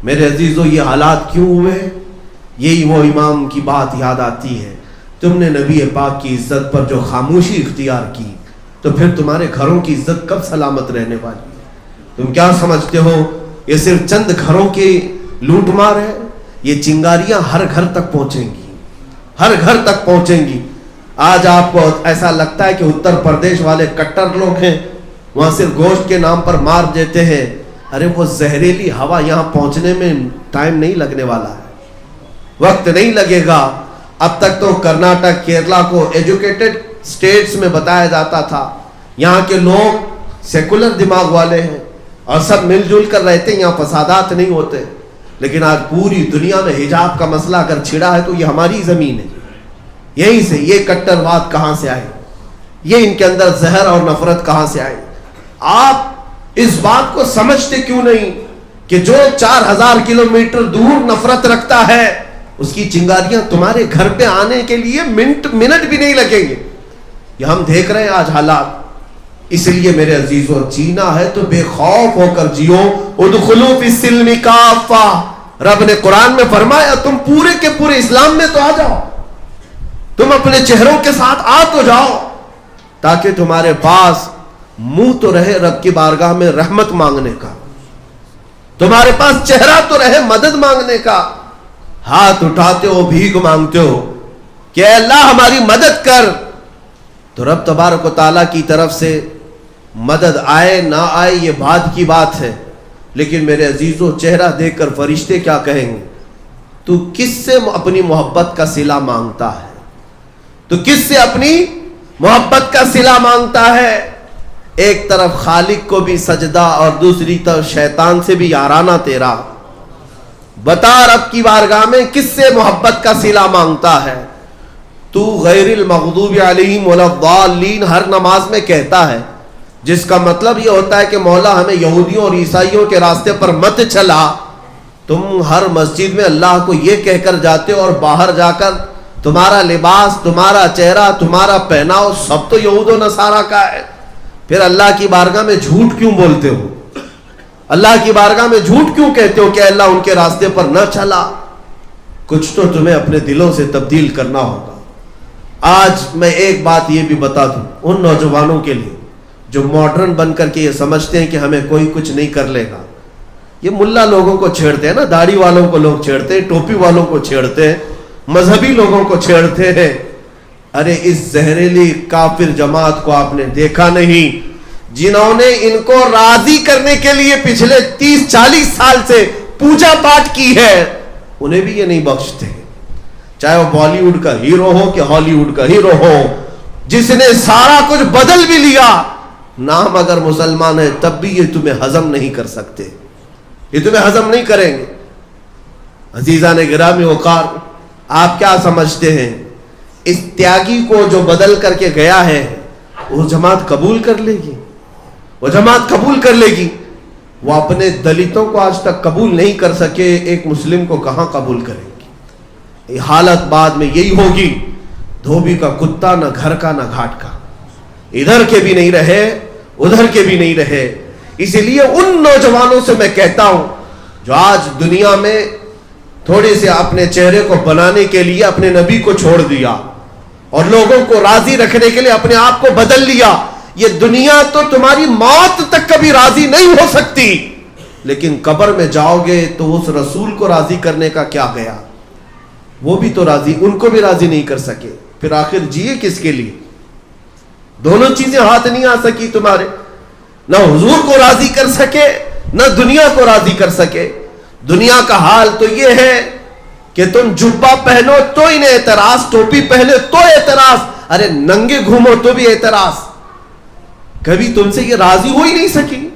میرے عزیزوں, یہ حالات کیوں ہوئے؟ یہی وہ امام کی بات یاد آتی ہے, تم نے نبی پاک کی عزت پر جو خاموشی اختیار کی تو پھر تمہارے گھروں کی عزت کب سلامت رہنے والی ہے؟ تم کیا سمجھتے ہو یہ صرف چند گھروں کی لوٹ مار ہے؟ یہ چنگاریاں ہر گھر تک پہنچیں گی, ہر گھر تک پہنچیں گی. آج آپ کو ایسا لگتا ہے کہ اتر پردیش والے کٹر لوگ ہیں, وہاں صرف گوشت کے نام پر مار دیتے ہیں. ارے وہ زہریلی ہوا یہاں پہنچنے میں ٹائم نہیں لگنے والا ہے, وقت نہیں لگے گا. اب تک تو کرناٹک, کیرلا کو ایجوکیٹڈ اسٹیٹس میں بتایا جاتا تھا, یہاں کے لوگ سیکولر دماغ والے ہیں اور سب مل جل کر رہتے ہیں, یہاں فسادات نہیں ہوتے. لیکن آج پوری دنیا میں حجاب کا مسئلہ اگر چھڑا ہے تو یہ ہماری زمین ہے. یہیں سے یہ کٹر واد کہاں سے آئے؟ یہ ان کے اندر زہر اور نفرت کہاں سے آئی؟ آپ اس بات کو سمجھتے کیوں نہیں کہ جو 4000 کلومیٹر دور نفرت رکھتا ہے اس کی چنگاریاں تمہارے گھر پہ آنے کے لیے منٹ بھی نہیں لگیں گے. یہ ہم دیکھ رہے ہیں آج حالات. اس لیے میرے عزیزوں جینا ہے تو بے خوف ہو کر جیو. ادخلوا فی السلم کافہ. رب نے قرآن میں فرمایا تم پورے کے پورے اسلام میں تو آ جاؤ, تم اپنے چہروں کے ساتھ آ تو جاؤ, تاکہ تمہارے پاس منہ تو رہے رب کی بارگاہ میں رحمت مانگنے کا, تمہارے پاس چہرہ تو رہے مدد مانگنے کا. ہاتھ اٹھاتے ہو بھیک مانگتے ہو کہ اے اللہ ہماری مدد کر, تو رب تبارک و تعالیٰ کی طرف سے مدد آئے نہ آئے یہ بعد کی بات ہے. لیکن میرے عزیزوں چہرہ دیکھ کر فرشتے کیا کہیں گے؟ تو کس سے اپنی محبت کا صلہ مانگتا ہے؟ تو کس سے اپنی محبت کا صلہ مانگتا ہے؟ ایک طرف خالق کو بھی سجدہ اور دوسری طرف شیطان سے بھی یارانہ تیرا. بتا رب کی بارگاہ میں کس سے محبت کا صلہ مانگتا ہے؟ تو غیر المغضوب علیہم ولا الضالین ہر نماز میں کہتا ہے, جس کا مطلب یہ ہوتا ہے کہ مولا ہمیں یہودیوں اور عیسائیوں کے راستے پر مت چلا. تم ہر مسجد میں اللہ کو یہ کہہ کر جاتے ہو اور باہر جا کر تمہارا لباس, تمہارا چہرہ, تمہارا پہناؤ سب تو یہود و نصارہ کا ہے. پھر اللہ کی بارگاہ میں جھوٹ کیوں بولتے ہو؟ اللہ کی بارگاہ میں جھوٹ کیوں کہتے ہو کہ اللہ ان کے راستے پر نہ چلا؟ کچھ تو تمہیں اپنے دلوں سے تبدیل کرنا ہوگا. آج میں ایک بات یہ بھی بتا دوں ان نوجوانوں کے لیے جو ماڈرن بن کر کے یہ سمجھتے ہیں کہ ہمیں کوئی کچھ نہیں کر لے گا. یہ ملا لوگوں کو چھیڑتے ہیں نا, داڑھی والوں کو لوگ چھیڑتے ہیں, ٹوپی والوں کو چھیڑتے ہیں, مذہبی لوگوں کو چھیڑتے ہیں. ارے اس زہریلی کافر جماعت کو آپ نے دیکھا نہیں, جنہوں نے ان کو راضی کرنے کے لیے پچھلے 30-40 سال سے پوجا پاٹ کی ہے, انہیں بھی یہ نہیں بخشتے. چاہے وہ بالی ووڈ کا ہیرو ہو کہ ہالی ووڈ کا ہیرو ہو, جس نے سارا کچھ بدل بھی لیا, نام اگر مسلمان ہے تب بھی یہ تمہیں ہضم نہیں کر سکتے, یہ تمہیں ہضم نہیں کریں گے. عزیزان گرامی وقار, آپ کیا سمجھتے ہیں اس تیاگی کو جو بدل کر کے گیا ہے وہ جماعت قبول کر لے گی؟ وہ جماعت قبول کر لے گی؟ وہ اپنے دلتوں کو آج تک قبول نہیں کر سکے, ایک مسلم کو کہاں قبول کریں گی؟ حالت بعد میں یہی ہوگی, دھوبی کا کتا نہ گھر کا نہ گھاٹ کا, ادھر کے بھی نہیں رہے ادھر کے بھی نہیں رہے. اسی لیے ان نوجوانوں سے میں کہتا ہوں جو آج دنیا میں تھوڑے سے اپنے چہرے کو بنانے کے لیے اپنے نبی کو چھوڑ دیا اور لوگوں کو راضی رکھنے کے لیے اپنے آپ کو بدل لیا, یہ دنیا تو تمہاری موت تک کبھی راضی نہیں ہو سکتی, لیکن قبر میں جاؤ گے تو اس رسول کو راضی کرنے کا کیا گیا؟ وہ بھی تو راضی, ان کو بھی راضی نہیں کر سکے. پھر آخر جیے کس کے لیے؟ دونوں چیزیں ہاتھ نہیں آ سکی تمہارے, نہ حضور کو راضی کر سکے نہ دنیا کو راضی کر سکے. دنیا کا حال تو یہ ہے کہ تم جبہ پہنو تو انہیں اعتراض, ٹوپی پہنے تو اعتراض, ارے ننگے گھومو تو بھی اعتراض. کبھی تم سے یہ راضی ہو ہی نہیں سکی.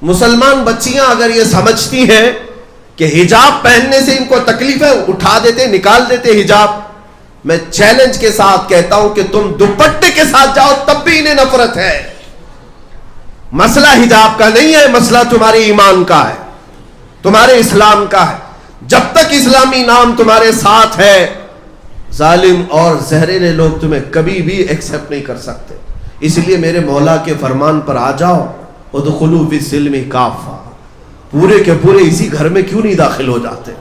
مسلمان بچیاں اگر یہ سمجھتی ہیں کہ حجاب پہننے سے ان کو تکلیف ہے, اٹھا دیتے, نکال دیتے حجاب. میں چیلنج کے ساتھ کہتا ہوں کہ تم دوپٹے کے ساتھ جاؤ تب بھی انہیں نفرت ہے. مسئلہ حجاب کا نہیں ہے, مسئلہ تمہارے ایمان کا ہے, تمہارے اسلام کا ہے. جب تک اسلامی نام تمہارے ساتھ ہے, ظالم اور زہریلے لوگ تمہیں کبھی بھی ایکسپٹ نہیں کر سکتے. اس لیے میرے مولا کے فرمان پر آ جاؤ, ادخلوا فی السلم کافہ. پورے کے پورے اسی گھر میں کیوں نہیں داخل ہو جاتے؟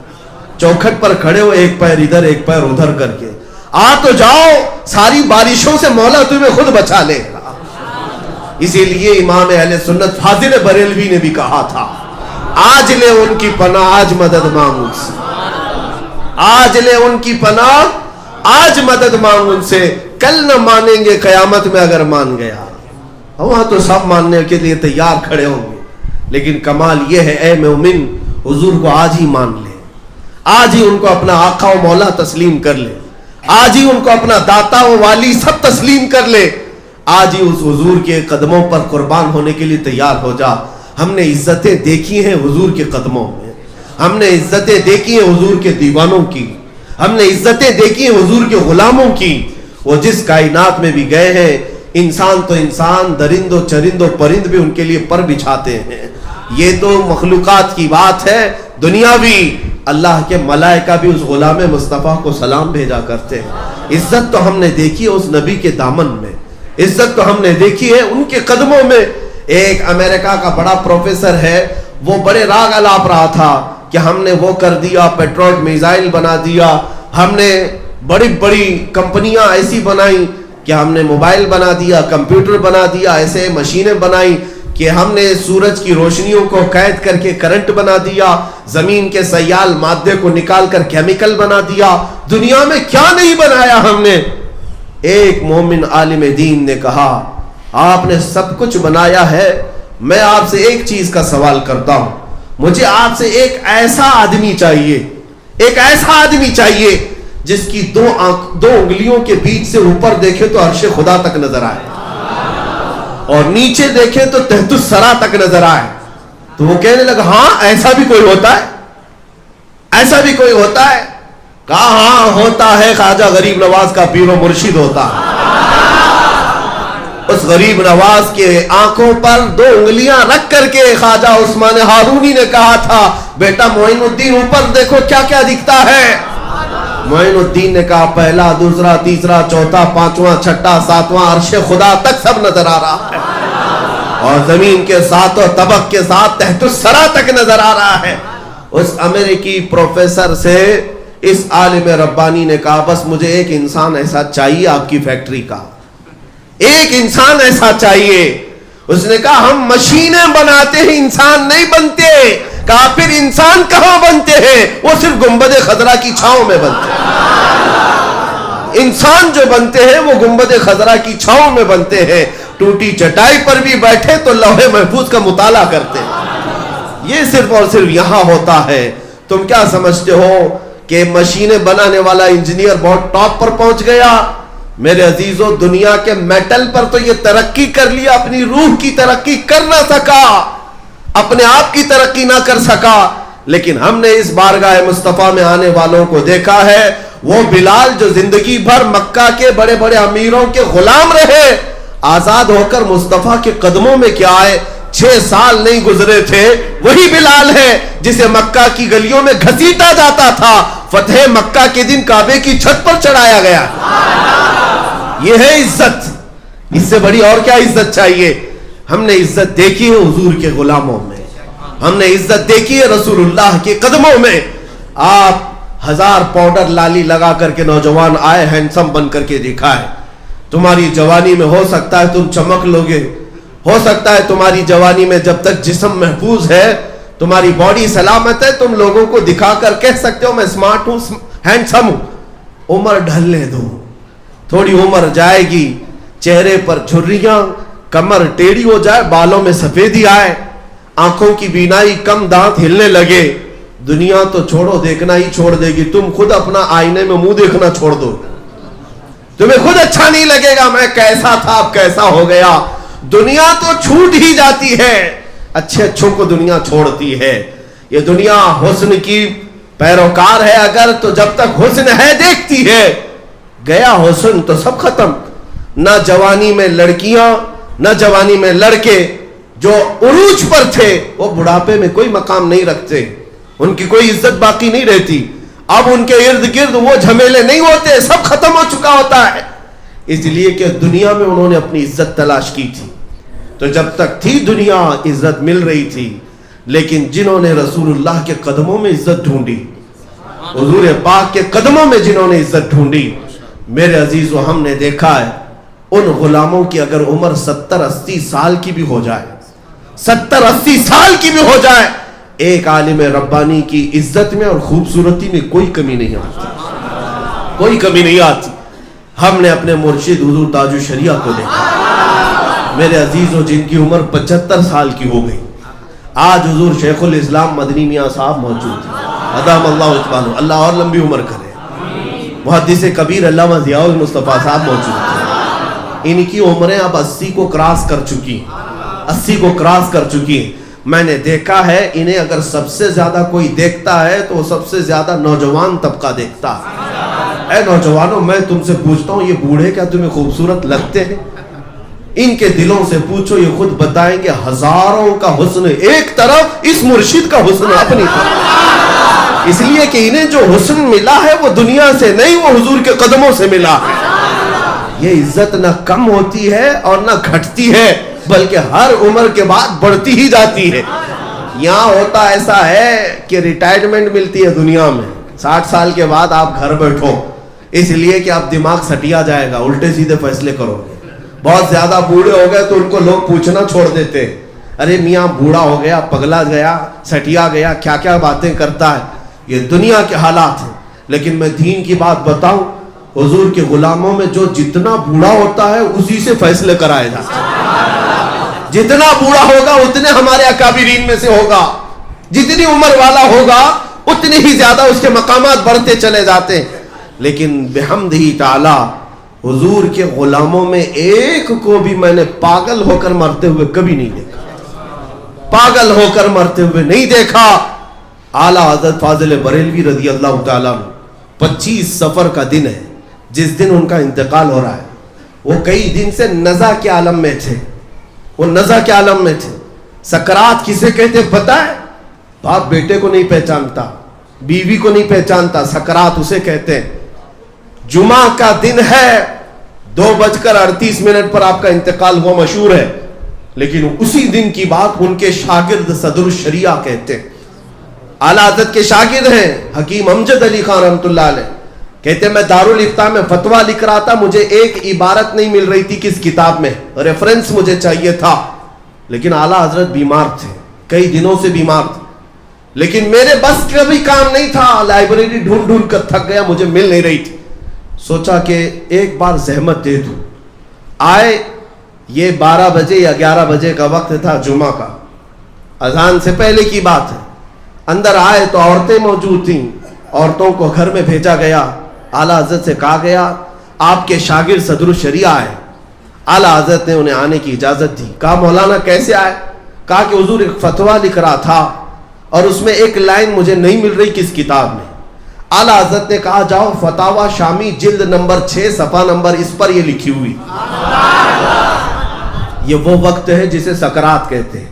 چوکھٹ پر کھڑے ہو, ایک پیر ادھر ایک پیر ادھر کر کے آ تو جاؤ, ساری بارشوں سے مولا تمہیں خود بچا لے گا. اسی لیے امام اہل سنت فاضل بریلوی نے بھی کہا تھا, آج لے ان کی پناہ آج مدد مانگ ان سے, آج لے ان کی پناہ آج مدد مانگ ان سے, کل نہ مانیں گے قیامت میں اگر مان گیا. وہاں تو سب ماننے کے لیے تیار کھڑے ہوں گے, لیکن کمال یہ ہے اے مومن حضور کو آج ہی مان لے, آج ہی ان کو اپنا آقا و مولا تسلیم کر لے, آج ہی ان کو اپنا داتا و والی سب تسلیم کر لے, آج ہی اس حضور کے قدموں پر قربان ہونے کے لیے تیار ہو جا. ہم نے عزتیں دیکھی ہیں حضور کے قدموں میں, ہم نے عزتیں دیکھی ہیں حضور کے دیوانوں کی, ہم نے عزتیں دیکھی ہیں حضور کے غلاموں کی. وہ جس کائنات میں بھی گئے ہیں انسان تو انسان، درند و چرند و پرند بھی ان کے لیے پر بچھاتے ہیں. یہ تو مخلوقات کی بات ہے دنیاوی. اللہ کے ملائکہ بھی اس غلام مصطفیٰ کو سلام بھیجا کرتے ہیں. عزت تو ہم نے دیکھی ہے اس نبی کے دامن میں، عزت تو ہم نے دیکھی ہے ان کے قدموں میں. ایک امریکہ کا بڑا پروفیسر ہے، وہ بڑے راگ الاپ رہا تھا کہ ہم نے وہ کر دیا، پیٹرول میزائل بنا دیا، ہم نے بڑی بڑی کمپنیاں ایسی بنائی کہ ہم نے موبائل بنا دیا، کمپیوٹر بنا دیا، ایسے مشینیں بنائی کہ ہم نے سورج کی روشنیوں کو قید کر کے کرنٹ بنا دیا، زمین کے سیال مادے کو نکال کر کیمیکل بنا دیا. دنیا میں کیا نہیں بنایا ہم نے. ایک مومن عالم دین نے کہا آپ نے سب کچھ بنایا ہے، میں آپ سے ایک چیز کا سوال کرتا ہوں. مجھے آپ سے ایک ایسا آدمی چاہیے، ایک ایسا آدمی چاہیے جس کی دو انگلیوں کے بیچ سے اوپر دیکھے تو عرش خدا تک نظر آئے اور نیچے دیکھے تو تحت الثری تک نظر آئے. تو وہ کہنے لگا ہاں ایسا بھی کوئی ہوتا ہے، ایسا بھی کوئی ہوتا ہے. کہا ہاں ہوتا ہے، خواجہ غریب نواز کا پیر و مرشد ہوتا ہے. اس غریب نواز کے آنکھوں پر دو انگلیاں رکھ کر کے خواجہ عثمان ہارونی نے کہا تھا بیٹا معین الدین اوپر دیکھو کیا کیا دکھتا ہے. معین الدین نے کہا پہلا، دوسرا، تیسرا، چوتھا، پانچواں، چھٹا، ساتواں، عرش خدا تک سب نظر آ رہا ہے اور زمین کے ساتوں طبق کے ساتھ تحت الثری تک نظر آ رہا ہے. اس امریکی پروفیسر سے اس عالم ربانی نے کہا بس مجھے ایک انسان ایسا چاہیے آپ کی فیکٹری کا، ایک انسان ایسا چاہیے. اس نے کہا ہم مشینیں بناتے ہیں، انسان نہیں بنتے. کہا پھر انسان کہاں بنتے ہیں؟ وہ صرف گنبد خضرا کی چھاؤں میں بنتے ہیں. انسان جو بنتے ہیں وہ گنبد خضرا کی چھاؤں میں بنتے ہیں. ٹوٹی چٹائی پر بھی بیٹھے تو لوح محفوظ کا مطالعہ کرتے ہیں. یہ صرف اور صرف یہاں ہوتا ہے. تم کیا سمجھتے ہو کہ مشینیں بنانے والا انجینئر بہت ٹاپ پر پہنچ گیا؟ میرے عزیزوں دنیا کے میٹل پر تو یہ ترقی کر لیا، اپنی روح کی ترقی کر نہ سکا، اپنے آپ کی ترقی نہ کر سکا. لیکن ہم نے اس بارگاہ مصطفیٰ میں آنے والوں کو دیکھا ہے. وہ بلال جو زندگی بھر مکہ کے بڑے بڑے امیروں کے غلام رہے، آزاد ہو کر مصطفیٰ کے قدموں میں کیا آئے. 6 سال نہیں گزرے تھے، وہی بلال ہے جسے مکہ کی گلیوں میں گھسیٹا جاتا تھا، فتح مکہ کے دن کعبے کی چھت پر چڑھایا گیا. یہ ہے عزت. اس سے بڑی اور کیا عزت چاہیے؟ ہم نے عزت دیکھی ہے حضور کے غلاموں میں، ہم نے عزت دیکھی ہے رسول اللہ کے قدموں میں. آپ 1000 پاؤڈر لالی لگا کر کے نوجوان آئے، ہینڈسم بن کر کے دکھائے. تمہاری جوانی میں ہو سکتا ہے تم چمک لوگے، ہو سکتا ہے تمہاری جوانی میں جب تک جسم محفوظ ہے، تمہاری باڈی سلامت ہے، تم لوگوں کو دکھا کر کہہ سکتے ہو میں اسمارٹ ہوں، ہینڈسم ہوں. عمر ڈھلنے دو، تھوڑی عمر جائے گی، چہرے پر جھریاں، کمر ٹیڑھی ہو جائے، بالوں میں سفیدی آئے، آنکھوں کی بینائی کم، دانت ہلنے لگے. دنیا تو چھوڑو، دیکھنا ہی چھوڑ دے گی. تم خود اپنا آئینے میں منہ دیکھنا چھوڑ دو، تمہیں خود اچھا نہیں لگے گا میں کیسا تھا اب کیسا ہو گیا. دنیا تو چھوٹ ہی جاتی ہے، اچھے اچھوں کو دنیا چھوڑتی ہے. یہ دنیا حسن کی پیروکار ہے اگر، تو جب تک حسن ہے دیکھتی ہے. گیا حسن تو سب ختم. نہ جوانی میں لڑکیاں نہ جوانی میں لڑکے جو عروج پر تھے وہ بڑھاپے میں کوئی مقام نہیں رکھتے، ان کی کوئی عزت باقی نہیں رہتی. اب ان کے ارد گرد وہ جھمیلے نہیں ہوتے، سب ختم ہو چکا ہوتا ہے. اس لیے کہ دنیا میں انہوں نے اپنی عزت تلاش کی تھی. تو جب تک تھی دنیا عزت مل رہی تھی، لیکن جنہوں نے رسول اللہ کے قدموں میں عزت ڈھونڈی، حضور پاک کے قدموں میں جنہوں نے عزت ڈھونڈی، میرے عزیزو ہم نے دیکھا ہے ان غلاموں کی اگر عمر 70-80 سال کی بھی ہو جائے، 70-80 سال کی بھی ہو جائے، ایک عالم ربانی کی عزت میں اور خوبصورتی میں کوئی کمی نہیں آتی، کوئی کمی نہیں آتی. ہم نے اپنے مرشد حضور تاج الشریعہ کو دیکھا میرے عزیزو، جن کی عمر 75 سال کی ہو گئی. آج حضور شیخ الاسلام مدنی میاں صاحب موجود ہیں، ادام اللہ عثمان، اللہ اور لمبی عمر کرے. محدث کبیر علامہ ضیاء المصطفیٰ صاحب موجود ہیں. ان کی عمریں اب 80 کو کراس کر چکی، 80 کو کراس کر چکی ہیں. میں نے دیکھا ہے انہیں اگر سب سے زیادہ کوئی دیکھتا ہے تو وہ سب سے زیادہ نوجوان طبقہ دیکھتا ہے. اے نوجوانوں، میں تم سے پوچھتا ہوں یہ بوڑھے کیا تمہیں خوبصورت لگتے ہیں؟ ان کے دلوں سے پوچھو، یہ خود بتائیں گے ہزاروں کا حسن ایک طرف، اس مرشد کا حسن اپنی طرف. اس لیے کہ انہیں جو حسن ملا ہے وہ دنیا سے نہیں، وہ حضور کے قدموں سے ملا ہے. یہ عزت نہ کم ہوتی ہے اور نہ گھٹتی ہے، بلکہ ہر عمر کے بعد بڑھتی ہی جاتی ہے. یہاں ہوتا ایسا ہے کہ ریٹائرمنٹ ملتی ہے دنیا میں، 60 سال کے بعد آپ گھر بیٹھو، اس لیے کہ آپ دماغ سٹیا جائے گا، الٹے سیدھے فیصلے کرو گے. بہت زیادہ بوڑھے ہو گئے تو ان کو لوگ پوچھنا چھوڑ دیتے، ارے میاں بوڑھا ہو گیا، پگلا گیا، سٹیا گیا، کیا کیا باتیں کرتا ہے. یہ دنیا کے حالات ہیں. لیکن میں دین کی بات بتاؤں، حضور کے غلاموں میں جو جتنا بوڑھا ہوتا ہے اسی سے فیصلے کرائے جاتے ہیں. جتنا بوڑھا ہوگا اتنے ہمارے اکابرین میں سے ہوگا، جتنی عمر والا ہوگا اتنی ہی زیادہ اس کے مقامات بڑھتے چلے جاتے ہیں. لیکن بحمدہ تعالی حضور کے غلاموں میں ایک کو بھی میں نے پاگل ہو کر مرتے ہوئے کبھی نہیں دیکھا، پاگل ہو کر مرتے ہوئے نہیں دیکھا. اعلیٰ حضرت فاضل بریلوی رضی اللہ تعالیٰ 25 صفر کا دن ہے جس دن ان کا انتقال ہو رہا ہے. وہ کئی دن سے نزع کے عالم میں تھے، وہ نزع کے عالم میں تھے. سکرات کسے کہتے پتہ ہے؟ باپ بیٹے کو نہیں پہچانتا، بیوی کو نہیں پہچانتا، سکرات اسے کہتے ہیں. جمعہ کا دن ہے، 2:38 پر آپ کا انتقال ہوا، مشہور ہے. لیکن اسی دن کی بات ان کے شاگرد صدر الشریعہ کہتے ہیں. اعلیٰ حضرت کے شاگرد ہیں حکیم امجد علی خان رحمۃ اللہ علیہ، کہتے ہیں میں دارالافتاء میں فتویٰ لکھ رہا تھا، مجھے ایک عبارت نہیں مل رہی تھی کس کتاب میں، ریفرنس مجھے چاہیے تھا. لیکن اعلیٰ حضرت بیمار تھے، کئی دنوں سے بیمار تھے. لیکن میرے بس کا بھی کام نہیں تھا، لائبریری ڈھونڈ ڈھونڈ کر تھک گیا، مجھے مل نہیں رہی تھی. سوچا کہ ایک بار زحمت دے دوں. آئے، یہ 12 بجے یا 11 بجے کا وقت تھا جمعہ کا، اذان سے پہلے کی بات ہے. اندر آئے تو عورتیں موجود تھیں، عورتوں کو گھر میں بھیجا گیا. اعلیٰ حضرت سے کہا گیا آپ کے شاگرد صدر الشریعہ آئے. اعلیٰ حضرت نے انہیں آنے کی اجازت دی. کہا مولانا کیسے آئے؟ کہا کہ حضور ایک فتویٰ لکھ رہا تھا اور اس میں ایک لائن مجھے نہیں مل رہی کس کتاب میں. اعلیٰ حضرت نے کہا جاؤ فتاوی شامی جلد نمبر 6 صفحہ نمبر اس پر یہ لکھی ہوئی. یہ وہ وقت ہے جسے سکرات کہتے ہیں،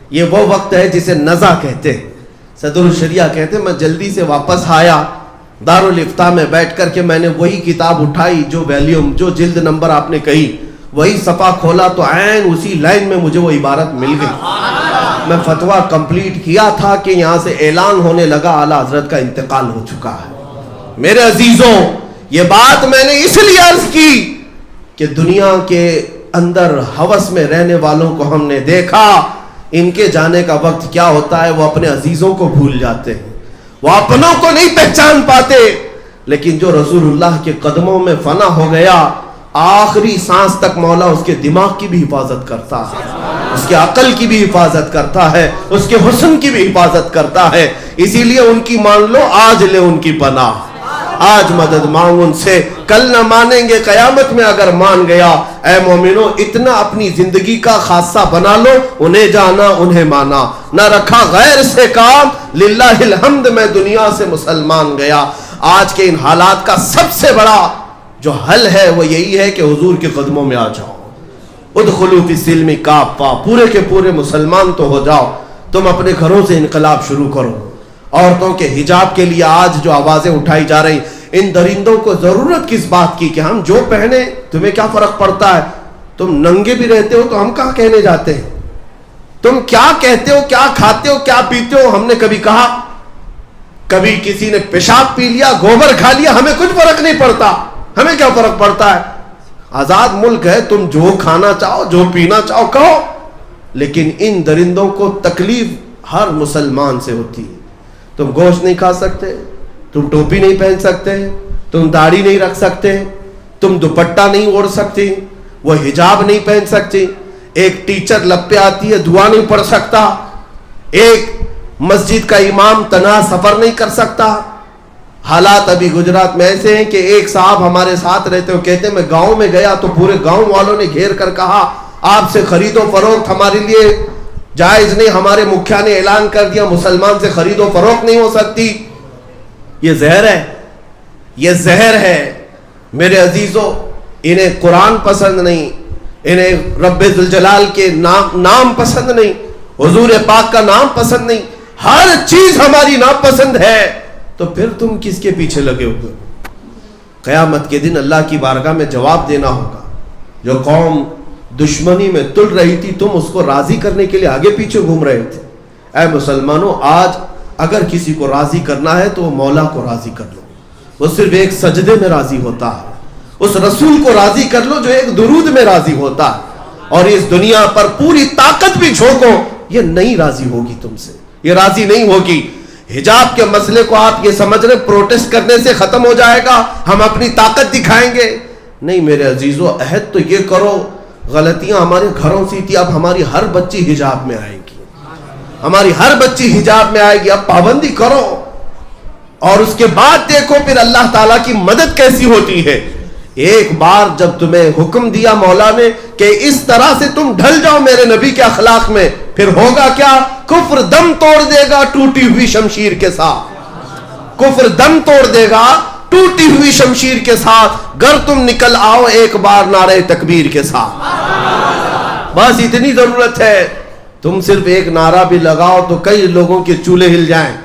یہ وہ وقت ہے جسے نزع کہتے ہیں. صدر الشریعہ کہتے ہیں میں جلدی سے واپس آیا دارالافتاء میں بیٹھ کر کے میں نے وہی کتاب اٹھائی جو ویلیوم جو جلد نمبر آپ نے کہی، وہی صفحہ کھولا تو عین اسی لائن میں مجھے وہ عبارت مل گئی. میں فتویٰ کمپلیٹ کیا تھا کہ یہاں سے اعلان ہونے لگا اعلیٰ حضرت کا انتقال ہو چکا ہے. میرے عزیزوں، یہ بات میں نے اس لیے عرض کی کہ دنیا کے اندر ہوس میں رہنے والوں کو ہم نے دیکھا، ان کے جانے کا وقت کیا ہوتا ہے، وہ اپنے عزیزوں کو بھول جاتے ہیں، وہ اپنوں کو نہیں پہچان پاتے. لیکن جو رسول اللہ کے قدموں میں فنا ہو گیا، آخری سانس تک مولا اس کے دماغ کی بھی حفاظت کرتا ہے، اس کے عقل کی بھی حفاظت کرتا ہے، اس کے حسن کی بھی حفاظت کرتا ہے. اسی لیے ان کی مان لو، آج لے ان کی پناہ، آج مدد مانگ ان سے، کل نہ مانیں گے قیامت میں اگر مان گیا. اے مومنو، اتنا اپنی زندگی کا خاصہ بنا لو، انہیں جانا انہیں مانا، نہ رکھا غیر سے کام، للہ الحمد میں دنیا سے مسلمان گیا. آج کے ان حالات کا سب سے بڑا جو حل ہے وہ یہی ہے کہ حضور کے قدموں میں آ جاؤ. ادخلوا فی السلم کافہ، پورے کے پورے مسلمان تو ہو جاؤ. تم اپنے گھروں سے انقلاب شروع کرو. عورتوں کے حجاب کے لیے آج جو آوازیں اٹھائی جا رہی، ان درندوں کو ضرورت کس بات کی کہ ہم جو پہنے تمہیں کیا فرق پڑتا ہے؟ تم ننگے بھی رہتے ہو تو ہم کہاں کہنے جاتے ہیں؟ تم کیا کہتے ہو، کیا کھاتے ہو، کیا پیتے ہو، ہم نے کبھی کہا؟ کبھی کسی نے پیشاب پی لیا، گوبر کھا لیا، ہمیں کچھ فرق نہیں پڑتا. ہمیں کیا فرق پڑتا ہے؟ آزاد ملک ہے، تم جو کھانا چاہو جو پینا چاہو کہو. لیکن ان درندوں کو تکلیف ہر مسلمان سے ہوتی ہے. تم گوشت نہیں کھا سکتے، تم ٹوپی نہیں پہن سکتے، تم داڑھی نہیں رکھ سکتے، تم دوپٹہ نہیں اوڑھ سکتی، وہ حجاب نہیں پہن سکتی. ایک ٹیچر لب پہ آتی ہے دعا نہیں پڑھ سکتا، ایک مسجد کا امام تنہا سفر نہیں کر سکتا. حالات ابھی گجرات میں ایسے ہیں کہ ایک صاحب ہمارے ساتھ رہتے ہو، کہتے ہیں میں گاؤں میں گیا تو پورے گاؤں والوں نے گھیر کر کہا آپ سے خرید و فروخت ہمارے لیے جائز نہیں، ہمارے مکھیا نے اعلان کر دیا مسلمان سے خرید و فروخت نہیں ہو سکتی. یہ زہر ہے، یہ زہر ہے. میرے عزیزوں، انہیں قرآن پسند نہیں، انہیں رب ذوالجلال کے نام پسند نہیں, حضور پاک کا نام پسند نہیں, ہر چیز ہماری ناپسند ہے, تو پھر تم کس کے پیچھے لگے ہوئے ہو؟ قیامت کے دن اللہ کی بارگاہ میں جواب دینا ہوگا. جو قوم دشمنی میں تل رہی تھی, تم اس کو راضی کرنے کے لیے آگے پیچھے گھوم رہے تھے. اے مسلمانوں, آج اگر کسی کو راضی کرنا ہے تو وہ مولا کو راضی کر لو, وہ صرف ایک سجدے میں راضی ہوتا ہے. اس رسول کو راضی کر لو جو ایک درود میں راضی ہوتا ہے. اور اس دنیا پر پوری طاقت بھی جھونکو, یہ نہیں راضی ہوگی تم سے, یہ راضی نہیں ہوگی. حجاب کے مسئلے کو آپ یہ سمجھ رہے پروٹیسٹ کرنے سے ختم ہو جائے گا, ہم اپنی طاقت دکھائیں گے. نہیں میرے عزیزو, عہد تو یہ کرو, غلطیاں ہمارے گھروں سے تھی, اب ہماری ہر بچی حجاب میں آئے گی, ہماری ہر بچی حجاب میں آئے گی. اب پابندی کرو اور اس کے بعد دیکھو پھر اللہ تعالیٰ کی مدد کیسی ہوتی ہے. ایک بار جب تمہیں حکم دیا مولا نے کہ اس طرح سے تم ڈھل جاؤ میرے نبی کے اخلاق میں, پھر ہوگا کیا؟ کفر دم توڑ دے گا ٹوٹی ہوئی شمشیر کے ساتھ. کفر دم توڑ دے گا ٹوٹی ہوئی شمشیر کے ساتھ. گر تم نکل آؤ ایک بار نعرہ تکبیر کے ساتھ, بس اتنی ضرورت ہے. تم صرف ایک نعرہ بھی لگاؤ تو کئی لوگوں کے چولہے ہل جائیں,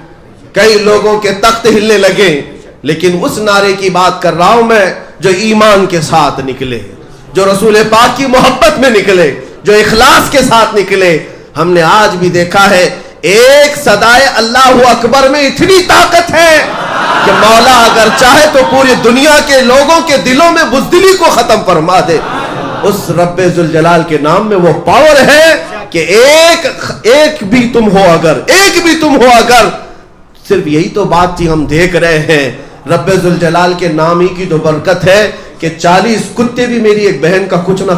کئی لوگوں کے تخت ہلنے لگے. لیکن اس نعرے کی بات کر رہا ہوں میں جو ایمان کے ساتھ نکلے, جو رسول پاک کی محبت میں نکلے, جو اخلاص کے ساتھ نکلے. ہم نے آج بھی دیکھا ہے ایک صدائے اللہ اکبر میں اتنی طاقت ہے کہ مولا اگر چاہے تو پوری دنیا کے لوگوں کے دلوں میں بزدلی کو ختم فرما دے. اس رب ذوالجلال کے نام میں وہ پاور ہے کہ ایک بھی تم ہو اگر صرف یہی تو بات تھی ہم دیکھ رہے ہیں. رب ذوالجلال کے نام ہی کی تو برکت ہے کہ 40 کتے بھی میری ایک بہن کا کچھ نہ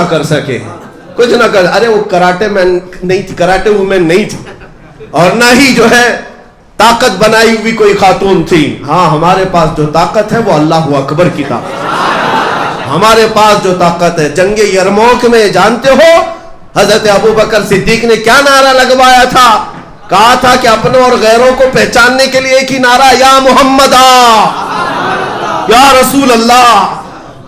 کر سکے. ارے وہ کراٹے مین نہیں تھی, کراٹے وومن نہیں تھی, اور نہ ہی جو ہے طاقت بنائی ہوئی کوئی خاتون تھی. ہاں ہمارے پاس جو طاقت ہے وہ اللہ اکبر کی طاقت. ہمارے پاس جو طاقت ہے, جنگ یرموک میں جانتے ہو حضرت ابوبکر صدیق نے کیا نعرہ لگوایا تھا؟ کہا تھا کہ اپنوں اور غیروں کو پہچاننے کے لیے ایک ہی نعرہ, یا محمد یا رسول اللہ.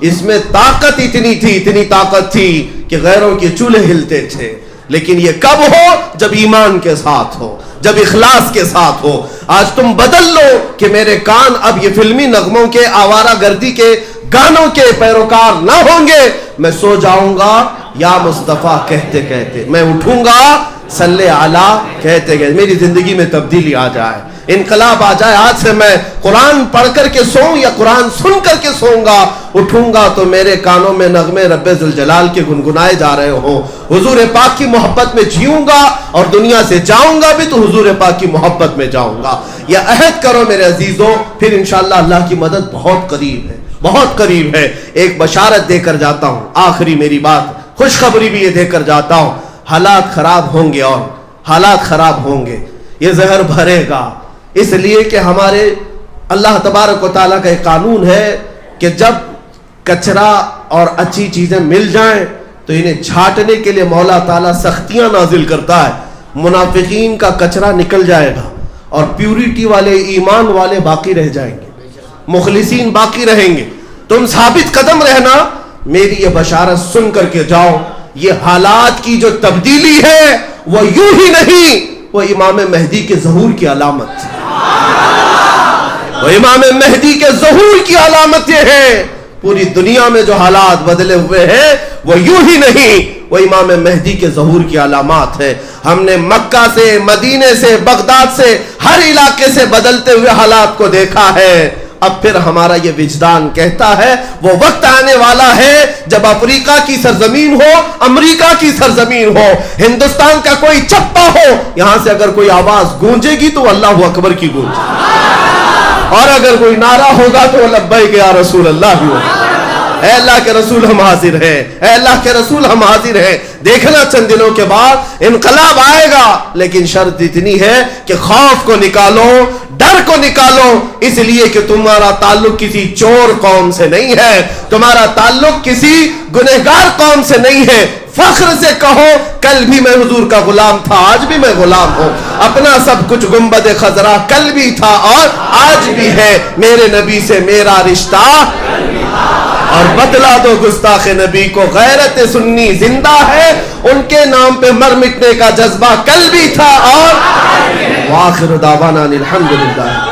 اس میں طاقت اتنی طاقت تھی کہ غیروں کے چولہے ہلتے تھے. لیکن یہ کب ہو؟ جب ایمان کے ساتھ ہو, جب اخلاص کے ساتھ ہو. آج تم بدل لو کہ میرے کان اب یہ فلمی نغموں کے, آوارہ گردی کے گانوں کے پیروکار نہ ہوں گے. میں سو جاؤں گا یا مصطفیٰ کہتے کہتے, میں اٹھوں گا صلی علی کہتے گئے. میری زندگی میں تبدیلی آ جائے, انقلاب آ جائے. آج سے میں قرآن پڑھ کر کے سوؤں یا قرآن سن کر کے سوؤں گا, اٹھوں گا تو میرے کانوں میں نغمے رب ذوالجلال کے گنگنائے جا رہے ہوں. حضور پاک کی محبت میں جیوں گا اور دنیا سے جاؤں گا بھی تو حضور پاک کی محبت میں جاؤں گا. یہ عہد کرو میرے عزیزوں, پھر انشاءاللہ اللہ کی مدد بہت قریب ہے, بہت قریب ہے. ایک بشارت دے کر جاتا ہوں, آخری میری بات, خوشخبری بھی یہ دے کر جاتا ہوں. حالات خراب ہوں گے, اور حالات خراب ہوں گے, یہ زہر بھرے گا. اس لیے کہ ہمارے اللہ تبارک و تعالیٰ کا ایک قانون ہے کہ جب کچرا اور اچھی چیزیں مل جائیں تو انہیں چھانٹنے کے لیے مولا تعالیٰ سختیاں نازل کرتا ہے. منافقین کا کچرا نکل جائے گا اور پیوریٹی والے, ایمان والے باقی رہ جائیں گے, مخلصین باقی رہیں گے. تم ثابت قدم رہنا. میری یہ بشارت سن کر کے جاؤ. یہ حالات کی جو تبدیلی ہے وہ یوں ہی نہیں, وہ امام مہدی کے ظہور کی علامت, وہ امام مہدی کے ظہور کی علامت یہ ہے. پوری دنیا میں جو حالات بدلے ہوئے ہیں وہ یوں ہی نہیں, وہ امام مہدی کے ظہور کی علامات ہے. ہم نے مکہ سے, مدینے سے, بغداد سے, ہر علاقے سے بدلتے ہوئے حالات کو دیکھا ہے. اب پھر ہمارا یہ وجدان کہتا ہے وہ وقت آنے والا ہے جب افریقہ کی سرزمین ہو, امریکہ کی سرزمین ہو, ہندوستان کا کوئی چپا ہو, یہاں سے اگر کوئی آواز گونجے گی تو اللہ اکبر کی گونج, اور اگر کوئی نعرہ ہوگا تو لبیک یا رسول اللہ ہی ہوگا. اے اللہ کے رسول ہم حاضر ہیں, اے اللہ کے رسول ہم حاضر ہیں. دیکھنا چند دنوں کے بعد انقلاب آئے گا, لیکن شرط اتنی ہے کہ خوف کو نکالو, ڈر کو نکالو. اس لیے کہ تمہارا تعلق کسی چور قوم سے نہیں ہے, تمہارا تعلق کسی گنہگار قوم سے نہیں ہے. فخر سے کہو کل بھی میں حضور کا غلام تھا, آج بھی میں غلام ہوں. اپنا سب کچھ گنبد خضرا کل بھی تھا اور آج بھی ہے. میرے نبی سے میرا رشتہ اور بتلا دو گستاخ نبی کو غیرت سنی زندہ ہے، ان کے نام پہ مر مٹنے کا جذبہ کل بھی تھا اور وآخر دعوانا الحمدللہ.